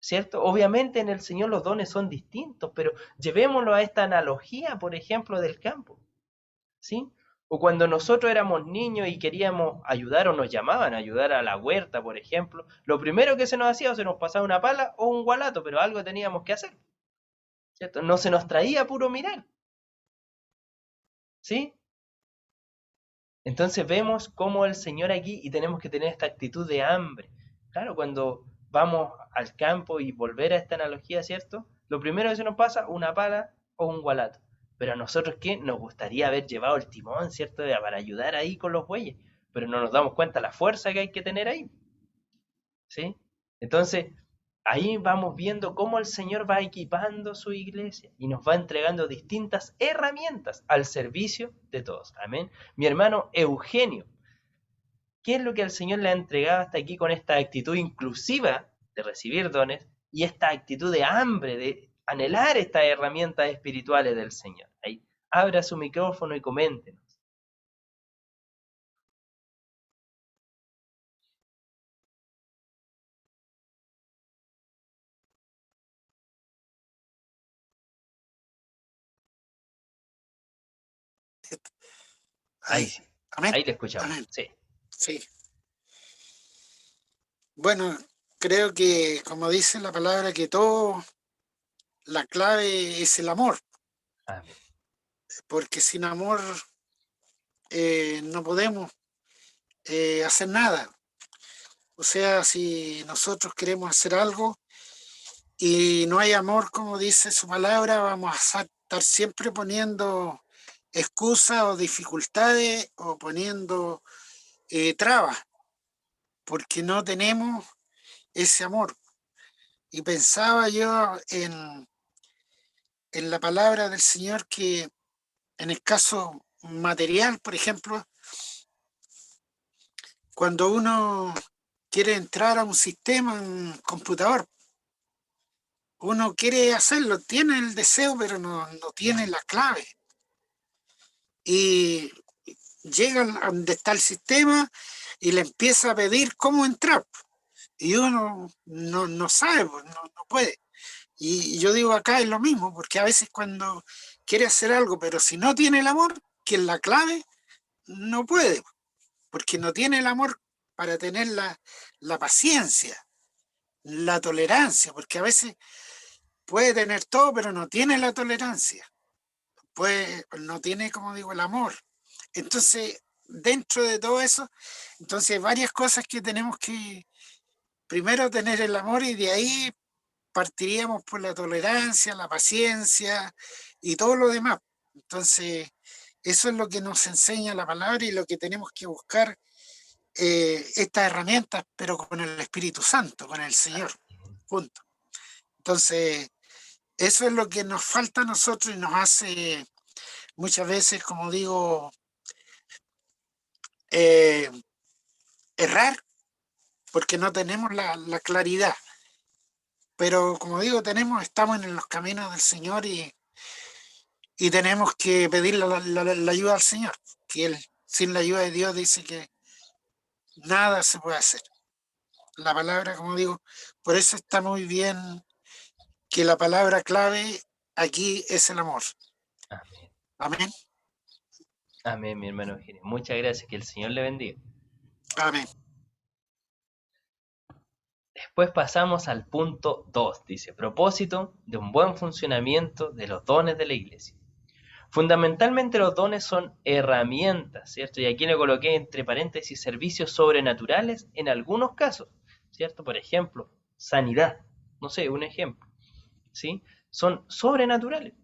¿Cierto? Obviamente en el Señor los dones son distintos, pero llevémoslo a esta analogía, por ejemplo, del campo. ¿Sí? O cuando nosotros éramos niños y queríamos ayudar o nos llamaban a ayudar a la huerta, por ejemplo, lo primero que se nos hacía o se nos pasaba una pala o un gualato, pero algo teníamos que hacer. ¿Cierto? No se nos traía puro mirar. ¿Sí? Entonces vemos cómo el Señor aquí, y tenemos que tener esta actitud de hambre. Claro, cuando vamos al campo y volver a esta analogía, ¿cierto? Lo primero que se nos pasa, una pala o un gualato. Pero a nosotros, ¿qué? Nos gustaría haber llevado el timón, ¿cierto? Para ayudar ahí con los bueyes. Pero no nos damos cuenta la fuerza que hay que tener ahí. ¿Sí? Entonces, ahí vamos viendo cómo el Señor va equipando su iglesia y nos va entregando distintas herramientas al servicio de todos. Amén. Mi hermano Eugenio, ¿qué es lo que el Señor le ha entregado hasta aquí con esta actitud inclusiva de recibir dones y esta actitud de hambre, de anhelar estas herramientas espirituales del Señor? Ahí, abra su micrófono y coméntenos. Ahí Ahí. sí, Amén. ahí le escuchamos. Amén. Sí. Sí. Bueno, creo que, como dice la palabra, que todo, la clave es el amor, Amén. porque sin amor no podemos hacer nada. O sea, si nosotros queremos hacer algo y no hay amor, como dice su palabra, vamos a estar siempre poniendo excusas o dificultades o poniendo trabas, porque no tenemos ese amor. Y pensaba yo en la palabra del Señor que en el caso material, por ejemplo, cuando uno quiere entrar a un sistema, un computador, uno quiere hacerlo, tiene el deseo, pero no tiene la clave. Y llega a donde está el sistema y le empieza a pedir cómo entrar. Y uno no sabe, no puede. Y yo digo, acá es lo mismo, porque a veces cuando quiere hacer algo, pero si no tiene el amor, que es la clave, no puede, porque no tiene el amor para tener la paciencia, la tolerancia, porque a veces puede tener todo, pero no tiene la tolerancia, no tiene, como digo, el amor. Entonces, dentro de todo eso, entonces hay varias cosas que tenemos que primero tener el amor y de ahí partiríamos por la tolerancia, la paciencia y todo lo demás. Entonces, eso es lo que nos enseña la palabra y lo que tenemos que buscar estas herramientas, pero con el Espíritu Santo, con el Señor. Punto. Entonces, eso es lo que nos falta a nosotros y nos hace muchas veces, como digo, errar, porque no tenemos la claridad. Pero como digo, estamos en los caminos del Señor y tenemos que pedir la ayuda al Señor, que Él, sin la ayuda de Dios, dice que nada se puede hacer. La palabra, como digo, por eso está muy bien que la palabra clave aquí es el amor. Amén. Amén. Amén, mi hermano Eugenio. Muchas gracias, que el Señor le bendiga. Amén. Después pasamos al punto 2, dice, propósito de un buen funcionamiento de los dones de la iglesia. Fundamentalmente los dones son herramientas, ¿cierto? Y aquí le coloqué entre paréntesis servicios sobrenaturales en algunos casos, ¿cierto? Por ejemplo, sanidad, no sé, un ejemplo, ¿sí? son sobrenaturales.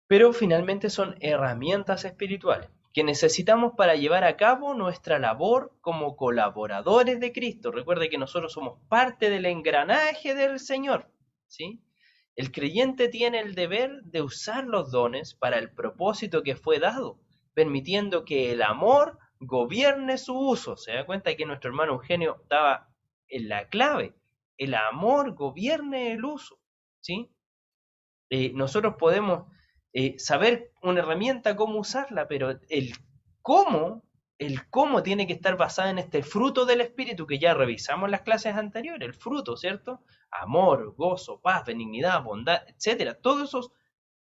Pero finalmente son herramientas espirituales que necesitamos para llevar a cabo nuestra labor como colaboradores de Cristo. Recuerde que nosotros somos parte del engranaje del Señor, ¿sí? El creyente tiene el deber de usar los dones para el propósito que fue dado, permitiendo que el amor gobierne su uso. Se da cuenta que nuestro hermano Eugenio daba en la clave. El amor gobierne el uso, ¿sí? Nosotros podemos saber una herramienta, cómo usarla, pero el cómo tiene que estar basado en este fruto del Espíritu que ya revisamos en las clases anteriores, el fruto, ¿cierto? Amor, gozo, paz, benignidad, bondad, etcétera. Todo eso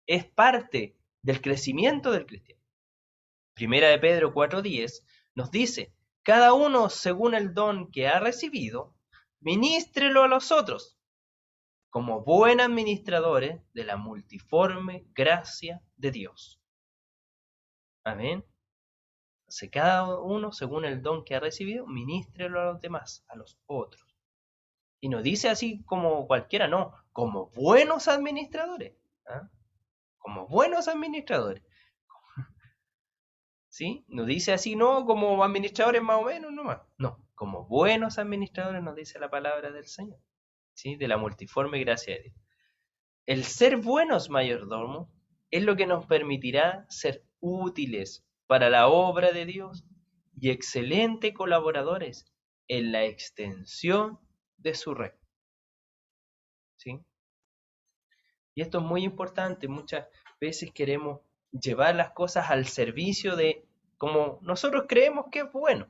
es parte del crecimiento del cristiano. Primera de Pedro 4:10 nos dice, cada uno según el don que ha recibido, ministrelo a los otros, como buenos administradores de la multiforme gracia de Dios. Amén. Entonces, cada uno, según el don que ha recibido, ministrelo a los demás, a los otros. Y no dice así como cualquiera, no, como buenos administradores. ¿Ah? Como buenos administradores. ¿Sí? No dice así, no, como administradores más o menos, nomás. No, como buenos administradores nos dice la palabra del Señor. ¿Sí? De la multiforme gracia de Dios. El ser buenos mayordomos es lo que nos permitirá ser útiles para la obra de Dios y excelentes colaboradores en la extensión de su reino. ¿Sí? Y esto es muy importante. Muchas veces queremos llevar las cosas al servicio de como nosotros creemos que es bueno,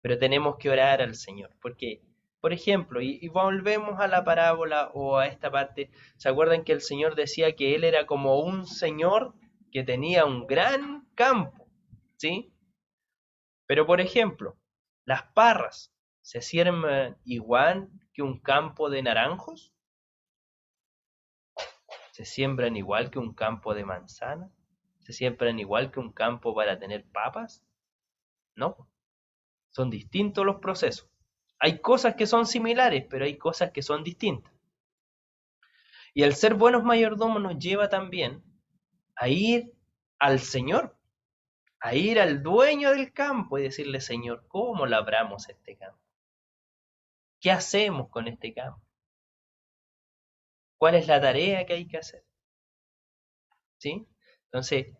pero tenemos que orar al Señor, porque, por ejemplo, y volvemos a la parábola o a esta parte, ¿se acuerdan que el Señor decía que Él era como un señor que tenía un gran campo? ¿Sí? Pero, por ejemplo, las parras se siembran igual que un campo de naranjos, se siembran igual que un campo de manzana, se siembran igual que un campo para tener papas, ¿no? Son distintos los procesos. Hay cosas que son similares, pero hay cosas que son distintas. Y el ser buenos mayordomos nos lleva también a ir al Señor, a ir al dueño del campo y decirle, Señor, ¿cómo labramos este campo? ¿Qué hacemos con este campo? ¿Cuál es la tarea que hay que hacer? ¿Sí? Entonces,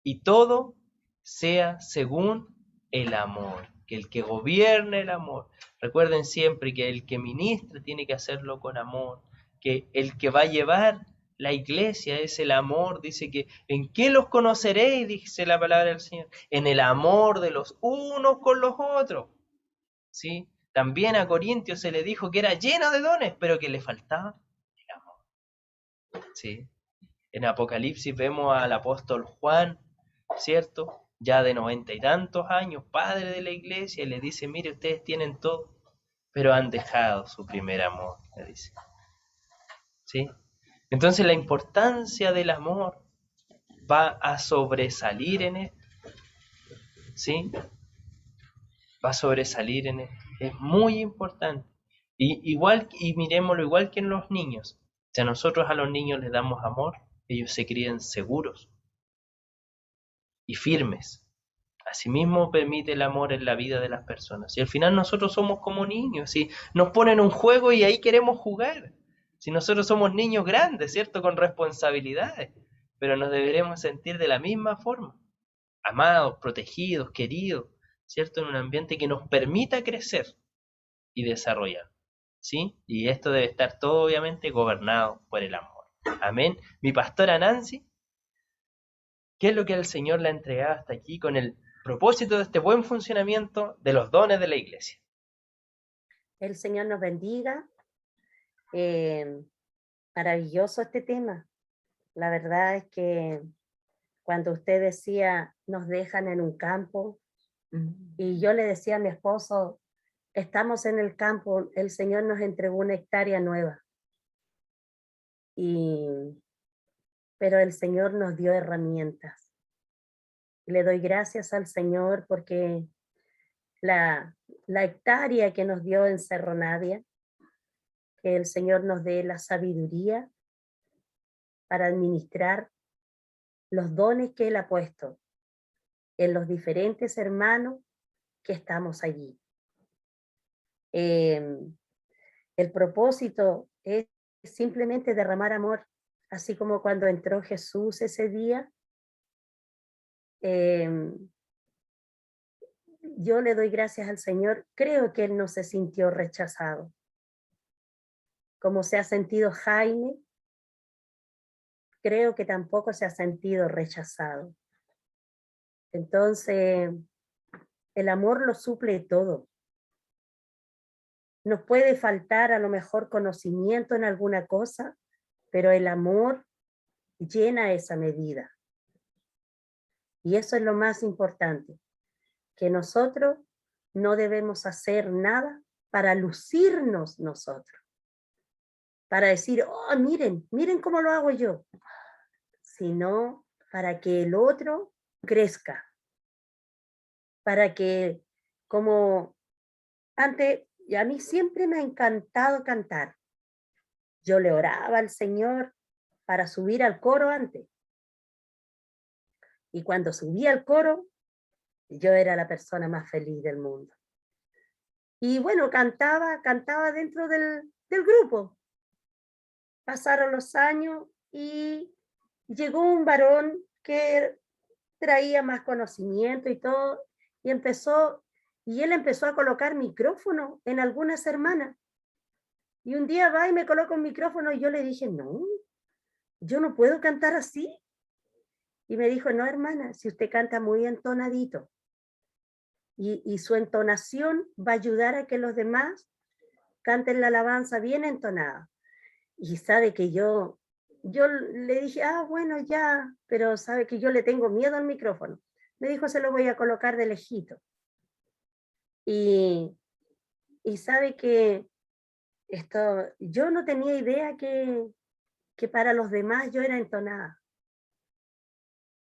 y todo sea según el amor, que el que gobierne el amor. Recuerden siempre que el que ministra tiene que hacerlo con amor, que el que va a llevar la iglesia es el amor. Dice que ¿en qué los conoceréis? Dice la palabra del Señor, en el amor de los unos con los otros. ¿Sí? También a Corintios se le dijo que era lleno de dones, pero que le faltaba el amor. ¿Sí? En Apocalipsis vemos al apóstol Juan, ¿cierto? Ya de 90 y tantos años, padre de la iglesia, y le dice, mire, ustedes tienen todo, pero han dejado su primer amor, le dice. ¿Sí? Entonces la importancia del amor va a sobresalir en esto. ¿Sí? Va a sobresalir en esto. Es muy importante. Y miremoslo igual que en los niños. Si a nosotros a los niños les damos amor, ellos se crían seguros y firmes. Asimismo permite el amor en la vida de las personas. Y al final nosotros somos como niños. Si nos ponen un juego y ahí queremos jugar. Si nosotros somos niños grandes, ¿cierto? Con responsabilidades. Pero nos deberemos sentir de la misma forma. Amados, protegidos, queridos, ¿cierto? En un ambiente que nos permita crecer y desarrollar. ¿Sí? Y esto debe estar todo obviamente gobernado por el amor. Amén. Mi pastora Nancy, ¿qué es lo que el Señor le ha entregado hasta aquí con el propósito de este buen funcionamiento de los dones de la iglesia? El Señor nos bendiga. Maravilloso este tema. La verdad es que cuando usted decía, nos dejan en un campo, y yo le decía a mi esposo, estamos en el campo, el Señor nos entregó una hectárea nueva. Pero el Señor nos dio herramientas. Le doy gracias al Señor porque la hectárea que nos dio en Cerro Navia, que el Señor nos dé la sabiduría para administrar los dones que Él ha puesto en los diferentes hermanos que estamos allí. El propósito es simplemente derramar amor, así como cuando entró Jesús ese día. Yo le doy gracias al Señor, creo que Él no se sintió rechazado, como se ha sentido Jaime, creo que tampoco se ha sentido rechazado. Entonces, el amor lo suple todo. Nos puede faltar a lo mejor conocimiento en alguna cosa, pero el amor llena esa medida. Y eso es lo más importante, que nosotros no debemos hacer nada para lucirnos nosotros, para decir, oh, miren cómo lo hago yo, sino para que el otro crezca, para que, como antes, y a mí siempre me ha encantado cantar. Yo le oraba al Señor para subir al coro antes. Y cuando subí al coro, yo era la persona más feliz del mundo. Y bueno, cantaba dentro del grupo. Pasaron los años y llegó un varón que traía más conocimiento y todo, y él empezó a colocar micrófono en algunas hermanas. Y un día va y me coloca un micrófono y yo le dije, no, yo no puedo cantar así. Y me dijo, no, hermana, si usted canta muy entonadito, y su entonación va a ayudar a que los demás canten la alabanza bien entonada. Y sabe que yo le dije, bueno, ya, pero sabe que yo le tengo miedo al micrófono. Me dijo, se lo voy a colocar de lejito. Y sabe que yo no tenía idea que para los demás yo era entonada.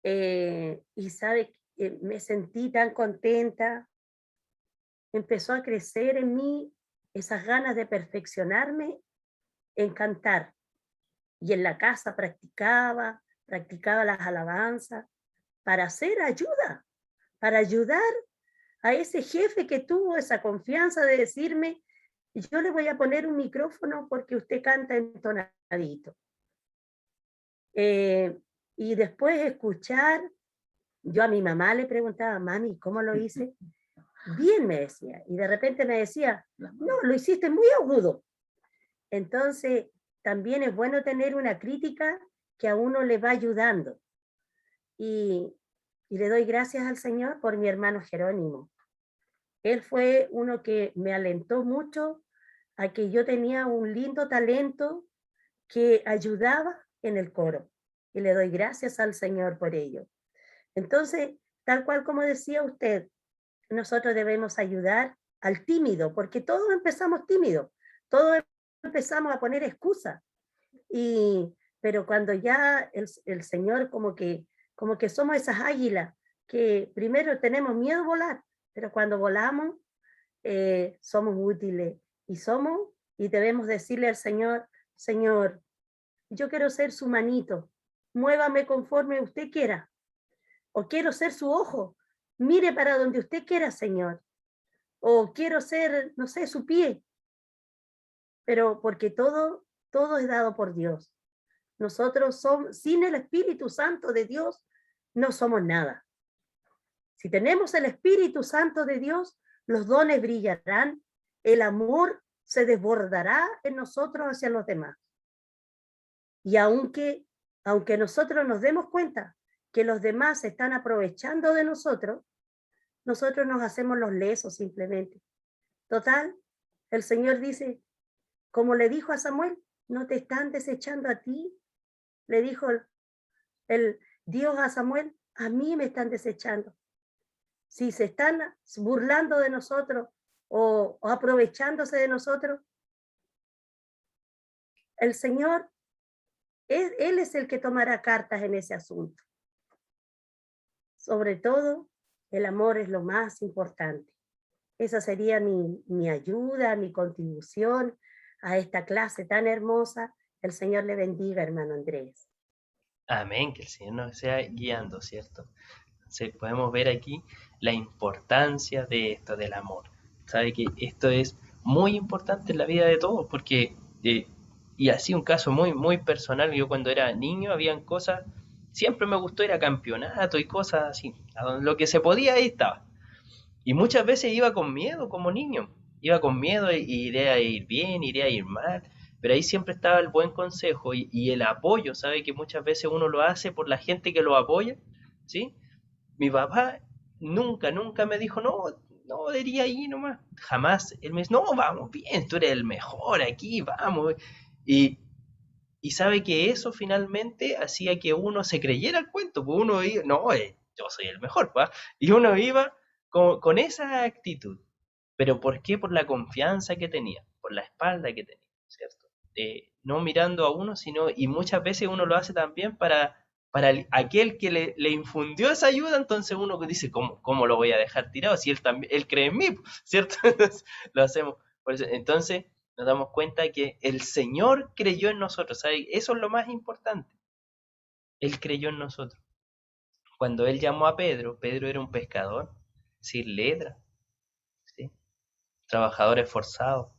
Y sabe que me sentí tan contenta. Empezó a crecer en mí esas ganas de perfeccionarme en cantar. Y en la casa practicaba las alabanzas para hacer ayuda, para ayudar a ese jefe que tuvo esa confianza de decirme, yo le voy a poner un micrófono porque usted canta entonadito. Y después escuchar, yo a mi mamá le preguntaba, mami, ¿cómo lo hice? Bien, me decía. Y de repente me decía, no, lo hiciste muy agudo. Entonces, también es bueno tener una crítica que a uno le va ayudando. Y le doy gracias al Señor por mi hermano Jerónimo. Él fue uno que me alentó mucho a que yo tenía un lindo talento que ayudaba en el coro. Y le doy gracias al Señor por ello. Entonces, tal cual como decía usted, nosotros debemos ayudar al tímido, porque todos empezamos tímidos, todos empezamos a poner excusas. Pero cuando ya el Señor como que somos esas águilas que primero tenemos miedo a volar, pero cuando volamos somos útiles y debemos decirle al Señor, Señor, yo quiero ser su manito, muévame conforme usted quiera, o quiero ser su ojo, mire para donde usted quiera, Señor, o quiero ser, no sé, su pie, pero porque todo es dado por Dios. Nosotros sin el Espíritu Santo de Dios, no somos nada. Si tenemos el Espíritu Santo de Dios, los dones brillarán, el amor se desbordará en nosotros hacia los demás. Y aunque nosotros nos demos cuenta que los demás se están aprovechando de nosotros nos hacemos los lesos simplemente. Total, el Señor dice, como le dijo a Samuel, no te están desechando a ti. Le dijo el Dios a Samuel, a mí me están desechando. Si se están burlando de nosotros o aprovechándose de nosotros, el Señor, Él es el que tomará cartas en ese asunto. Sobre todo, el amor es lo más importante. Esa sería mi ayuda, mi contribución a esta clase tan hermosa. El Señor le bendiga, hermano Andrés. Amén, que el Señor nos sea guiando, ¿cierto? Entonces podemos ver aquí la importancia de esto, del amor. Sabe que esto es muy importante en la vida de todos, porque, y así un caso muy, muy personal, yo cuando era niño habían cosas, siempre me gustó ir a campeonato y cosas así, lo que se podía ahí estaba. Y muchas veces iba con miedo como niño, iba con miedo, iré a ir bien, iré a ir mal, pero ahí siempre estaba el buen consejo y el apoyo, ¿sabe? Que muchas veces uno lo hace por la gente que lo apoya, ¿sí? Mi papá nunca, nunca me dijo, no, no debería ir nomás, jamás. Él me dice, no, vamos bien, tú eres el mejor aquí, vamos. Y, y sabe que eso finalmente hacía que uno se creyera el cuento, pues uno iba, no, yo soy el mejor, ¿pa? Y uno iba con esa actitud. ¿Pero por qué? Por la confianza que tenía, por la espalda que tenía, ¿cierto? No mirando a uno, sino, y muchas veces uno lo hace también para aquel que le infundió esa ayuda, entonces uno que dice, ¿cómo lo voy a dejar tirado? Si él también, él cree en mí, ¿cierto? Entonces, lo hacemos. Por eso, entonces nos damos cuenta que el Señor creyó en nosotros, ¿sabe? Eso es lo más importante. Él creyó en nosotros. Cuando Él llamó a Pedro, Pedro era un pescador, sin letra, ¿sí? Trabajador esforzado,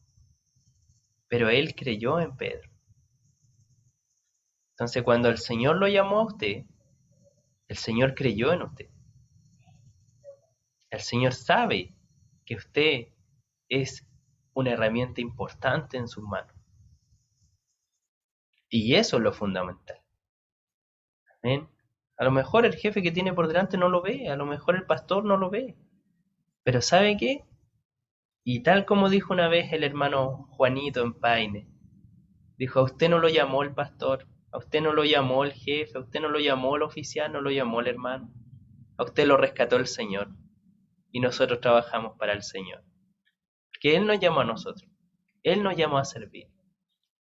pero Él creyó en Pedro. Entonces, cuando el Señor lo llamó a usted, el Señor creyó en usted. El Señor sabe que usted es una herramienta importante en sus manos. Y eso es lo fundamental. ¿Amén? A lo mejor el jefe que tiene por delante no lo ve, a lo mejor el pastor no lo ve. Pero ¿sabe qué? Y tal como dijo una vez el hermano Juanito en Paine, dijo, a usted no lo llamó el pastor, a usted no lo llamó el jefe, a usted no lo llamó el oficial, no lo llamó el hermano. A usted lo rescató el Señor. Y nosotros trabajamos para el Señor. Porque Él nos llamó a nosotros. Él nos llamó a servir.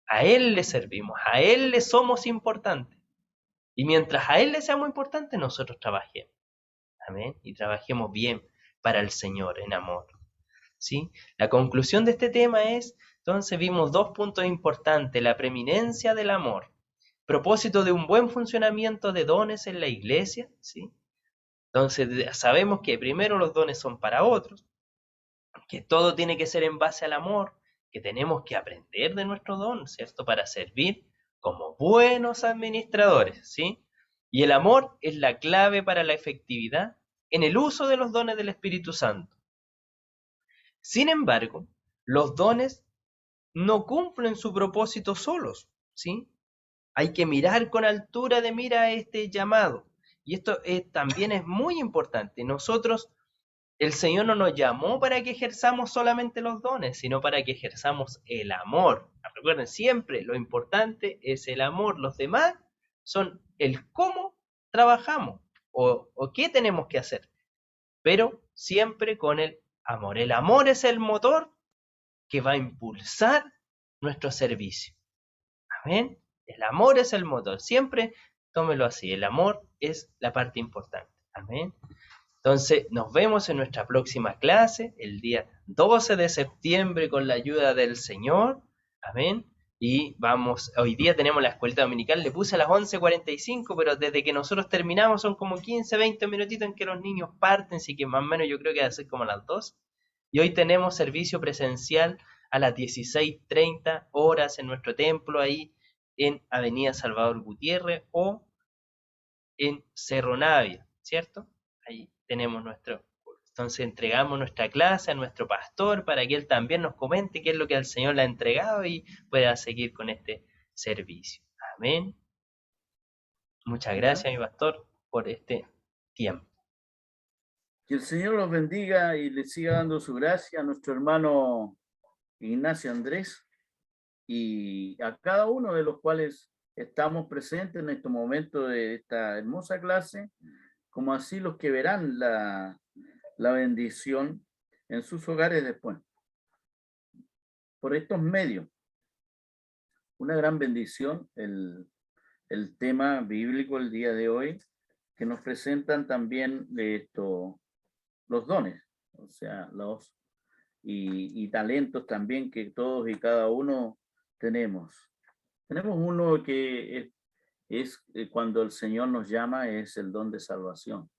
A Él le servimos, a Él le somos importantes. Y mientras a Él le seamos importantes, nosotros trabajemos. Amén. Y trabajemos bien para el Señor en amor. ¿Sí? La conclusión de este tema es, entonces vimos dos puntos importantes, la preeminencia del amor, propósito de un buen funcionamiento de dones en la iglesia, ¿sí? Entonces sabemos que primero los dones son para otros, que todo tiene que ser en base al amor, que tenemos que aprender de nuestro don, ¿cierto? Para servir como buenos administradores, ¿sí? Y el amor es la clave para la efectividad en el uso de los dones del Espíritu Santo. Sin embargo, los dones no cumplen su propósito solos, ¿sí? Hay que mirar con altura de mira a este llamado. Y esto también es muy importante. Nosotros, el Señor no nos llamó para que ejerzamos solamente los dones, sino para que ejerzamos el amor. Recuerden, siempre lo importante es el amor. Los demás son el cómo trabajamos o qué tenemos que hacer, pero siempre con el amor. El amor es el motor que va a impulsar nuestro servicio. Amén. El amor es el motor. Siempre tómelo así. El amor es la parte importante. Amén. Entonces, nos vemos en nuestra próxima clase, el día 12 de septiembre, con la ayuda del Señor. Amén. Y vamos, hoy día tenemos la escuelita dominical, le puse a las 11:45, pero desde que nosotros terminamos son como 15, 20 minutitos en que los niños parten, así que más o menos yo creo que va a ser como a las 2. Y hoy tenemos servicio presencial a las 16:30 horas en nuestro templo, ahí en Avenida Salvador Gutiérrez o en Cerro Navia, ¿cierto? Ahí tenemos nuestro. Entonces entregamos nuestra clase a nuestro pastor para que él también nos comente qué es lo que el Señor le ha entregado y pueda seguir con este servicio. Amén. Muchas gracias, mi pastor, por este tiempo. Que el Señor los bendiga y le siga dando su gracia a nuestro hermano Ignacio Andrés y a cada uno de los cuales estamos presentes en este momento de esta hermosa clase, como así los que verán la bendición en sus hogares después. Por estos medios, una gran bendición el tema bíblico el día de hoy, que nos presentan también los dones, o sea, y talentos también que todos y cada uno tenemos. Tenemos uno que es cuando el Señor nos llama, es el don de salvación,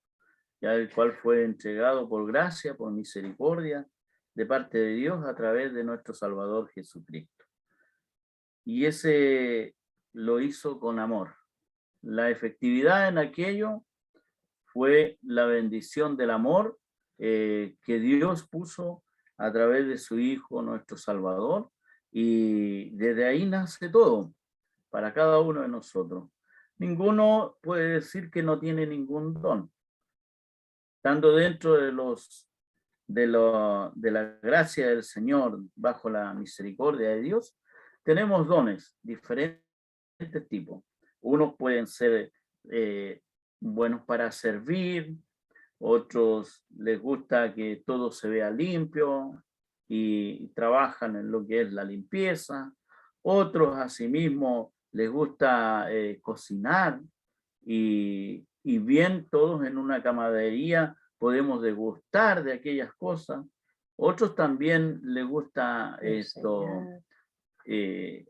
ya el cual fue entregado por gracia, por misericordia, de parte de Dios a través de nuestro Salvador Jesucristo. Y ese lo hizo con amor. La efectividad en aquello fue la bendición del amor que Dios puso a través de su Hijo, nuestro Salvador, y desde ahí nace todo para cada uno de nosotros. Ninguno puede decir que no tiene ningún don. Estando dentro de la gracia del Señor, bajo la misericordia de Dios, tenemos dones, diferentes tipos. Unos pueden ser buenos para servir, otros les gusta que todo se vea limpio y trabajan en lo que es la limpieza. Otros asimismo les gusta cocinar y bien todos en una camaradería podemos degustar de aquellas cosas. Otros también les gusta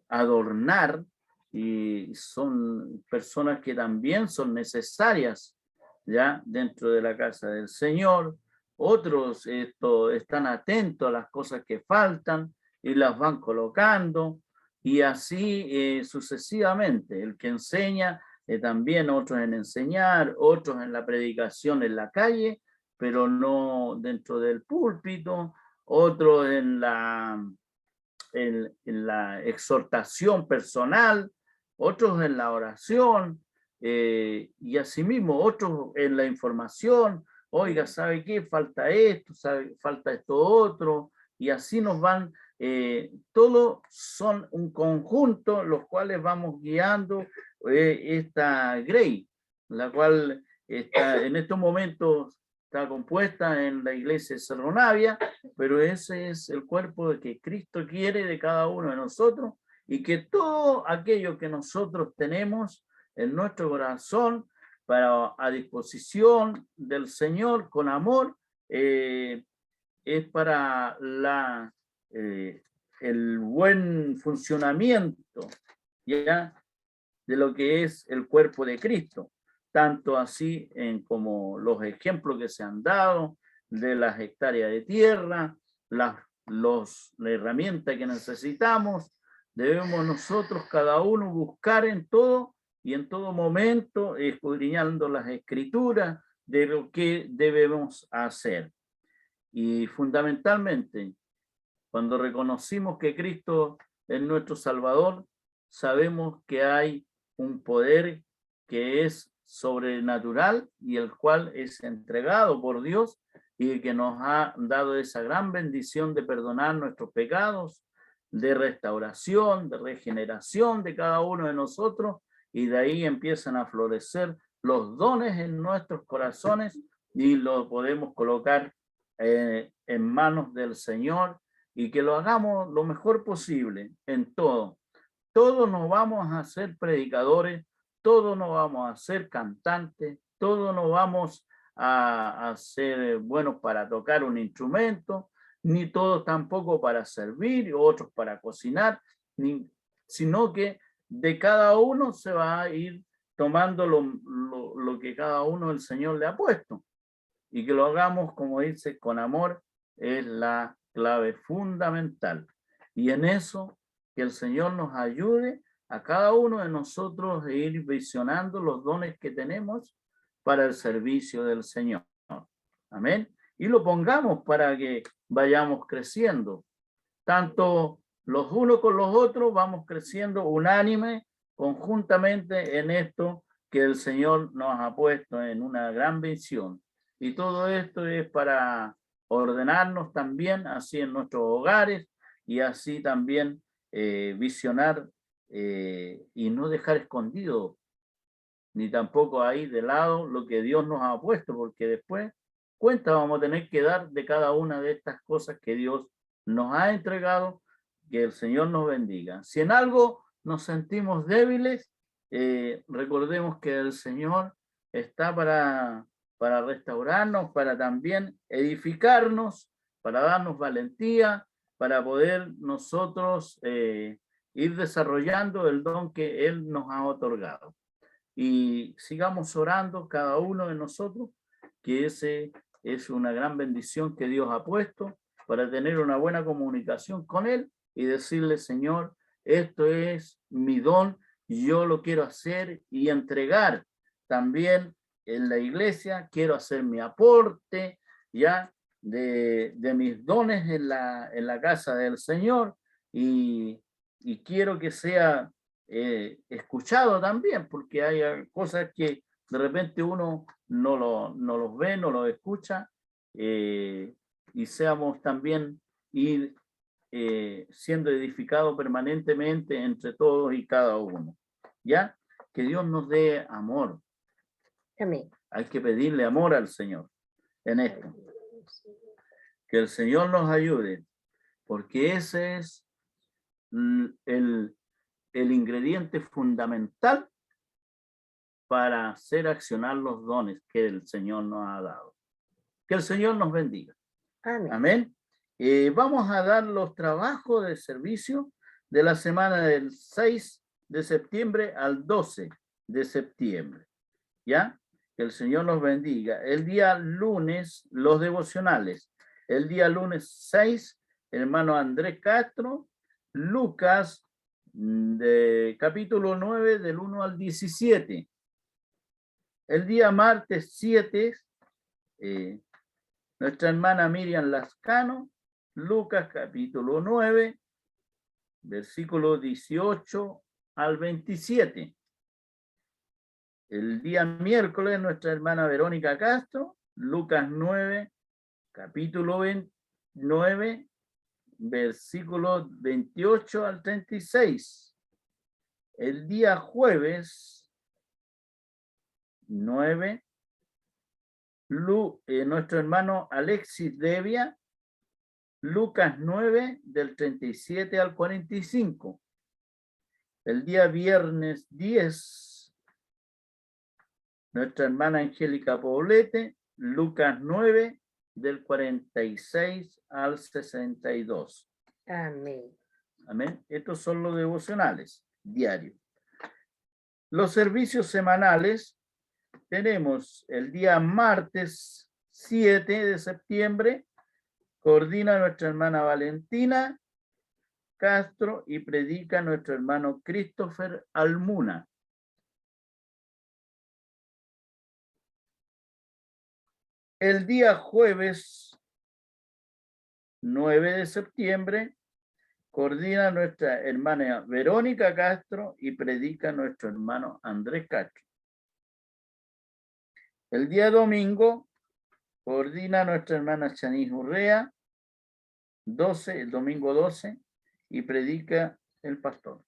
adornar, y son personas que también son necesarias ya dentro de la casa del Señor. Otros están atentos a las cosas que faltan y las van colocando, y así sucesivamente. El que enseña, también otros en enseñar, otros en la predicación en la calle, pero no dentro del púlpito, otros en la exhortación personal, otros en la oración, y asimismo otros en la información. Oiga, ¿sabe qué? Falta esto, falta esto otro, y así nos van, todos son un conjunto, los cuales vamos guiando esta Grey, la cual está en estos momentos está compuesta en la iglesia de Cerro Navia, pero ese es el cuerpo que Cristo quiere de cada uno de nosotros, y que todo aquello que nosotros tenemos en nuestro corazón a disposición del Señor con amor, es para el buen funcionamiento ya de lo que es el cuerpo de Cristo. Tanto así como los ejemplos que se han dado de las hectáreas de tierra, la herramienta que necesitamos, debemos nosotros cada uno buscar en todo y en todo momento, escudriñando las escrituras de lo que debemos hacer. Y fundamentalmente, cuando reconocimos que Cristo es nuestro Salvador, sabemos que hay un poder que es sobrenatural y el cual es entregado por Dios y que nos ha dado esa gran bendición de perdonar nuestros pecados, de restauración, de regeneración de cada uno de nosotros, y de ahí empiezan a florecer los dones en nuestros corazones y los podemos colocar en manos del Señor, y que lo hagamos lo mejor posible en todo. Todos nos vamos a ser predicadores, todos nos vamos a ser cantantes, todos nos vamos a ser buenos para tocar un instrumento, ni todos tampoco para servir, otros para cocinar, sino que de cada uno se va a ir tomando lo que cada uno el Señor le ha puesto, y que lo hagamos, como dice, con amor, es la clave fundamental. Y en eso, que el Señor nos ayude a cada uno de nosotros a ir visionando los dones que tenemos para el servicio del Señor. Amén. Y lo pongamos para que vayamos creciendo. Tanto los unos con los otros vamos creciendo unánime, conjuntamente en esto que el Señor nos ha puesto en una gran visión. Y todo esto es para ordenarnos también así en nuestros hogares, y así también visionar y no dejar escondido ni tampoco ahí de lado lo que Dios nos ha puesto, porque después cuenta vamos a tener que dar de cada una de estas cosas que Dios nos ha entregado. Que el Señor nos bendiga. Si en algo nos sentimos débiles, recordemos que el Señor está para restaurarnos, para también edificarnos, para darnos valentía, para poder nosotros ir desarrollando el don que Él nos ha otorgado. y sigamos orando cada uno de nosotros, que ese es una gran bendición que Dios ha puesto para tener una buena comunicación con Él y decirle, Señor, esto es mi don, yo lo quiero hacer y entregar también en la iglesia, quiero hacer mi aporte ya de mis dones en la casa del Señor y quiero que sea escuchado también, porque hay cosas que de repente uno no los ve, no los escucha, y seamos también ir siendo edificados permanentemente entre todos y cada uno. ¿Ya? Que Dios nos dé amor. Amén. Hay que pedirle amor al Señor en esto. Que el Señor nos ayude, porque ese es el ingrediente fundamental para hacer accionar los dones que el Señor nos ha dado. Que el Señor nos bendiga. Amén. Amén. Vamos a dar los trabajos de servicio de la semana del 6 de septiembre al 12 de septiembre. ¿Ya? Que el Señor nos bendiga. El día lunes, los devocionales. El día lunes 6, hermano Andrés Castro, Lucas, de capítulo 9, del 1 al 17. El día martes 7, nuestra hermana Miriam Lascano, Lucas capítulo 9, versículo 18 al 27. El día miércoles, nuestra hermana Verónica Castro, Lucas 9, capítulo 29, versículos 28 al 36. El día jueves 9, nuestro hermano Alexis Devia, Lucas 9, del 37 al 45. El día viernes 10, nuestra hermana Angélica Poblete, Lucas 9, del 46 al 62. Amén. Amén. Estos son los devocionales diarios. Los servicios semanales tenemos el día martes 7 de septiembre, coordina nuestra hermana Valentina Castro y predica nuestro hermano Christopher Almuna. El día jueves 9 de septiembre, coordina nuestra hermana Verónica Castro y predica nuestro hermano Andrés Castro. El día domingo, coordina nuestra hermana Chanis Urrea, el domingo 12, y predica el pastor.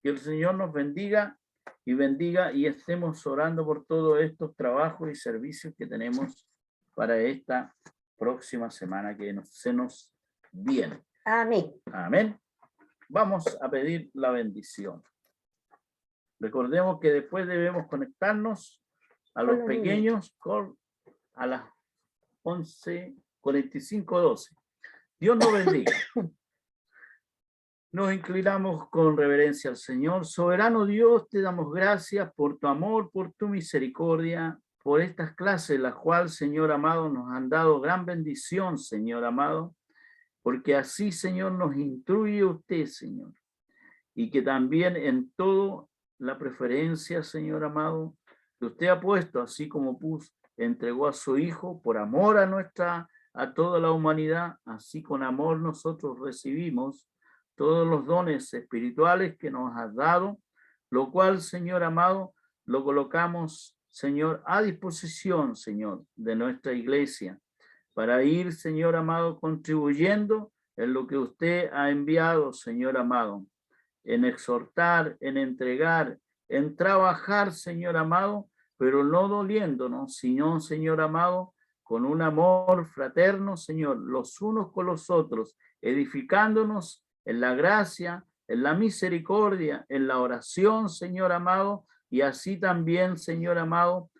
Que el Señor nos bendiga y estemos orando por todos estos trabajos y servicios que tenemos para esta próxima semana que se nos viene. Amén. Amén. Vamos a pedir la bendición. Recordemos que después debemos conectarnos a los pequeños a las 11:45-12. Dios nos bendiga. Nos inclinamos con reverencia al Señor. Soberano Dios, te damos gracias por tu amor, por tu misericordia, por estas clases, las cuales, Señor amado, nos han dado gran bendición, Señor amado, porque así, Señor, nos instruye usted, Señor, y que también en todo la preferencia, Señor amado, que usted ha puesto, así como entregó a su Hijo por amor a toda la humanidad, así con amor nosotros recibimos todos los dones espirituales que nos has dado, lo cual, Señor amado, lo colocamos, Señor, a disposición, Señor, de nuestra iglesia, para ir, Señor amado, contribuyendo en lo que usted ha enviado, Señor amado, en exhortar, en entregar, en trabajar, Señor amado, pero no doliéndonos, sino, Señor amado, con un amor fraterno, Señor, los unos con los otros, edificándonos en la gracia, en la misericordia, en la oración, Señor amado, y así también, Señor amado,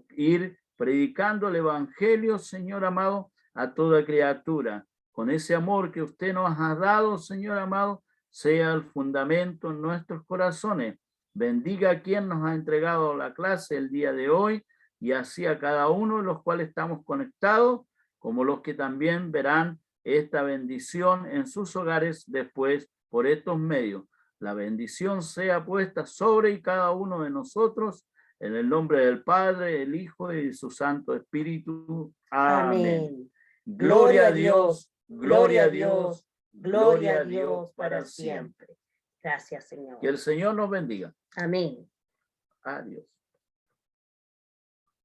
ir predicando el evangelio, Señor amado, a toda criatura. Con ese amor que usted nos ha dado, Señor amado, sea el fundamento en nuestros corazones bendiga a quien nos ha entregado la clase el día de hoy, y así a cada uno de los cuales estamos conectados, como los que también verán esta bendición en sus hogares después por estos medios. La bendición sea puesta sobre y cada uno de nosotros, en el nombre del Padre, el Hijo y su Santo Espíritu. Amén. Gloria a Dios, gloria a Dios, gloria a Dios para siempre. Gracias, Señor. Que el Señor nos bendiga. Amén. Adiós.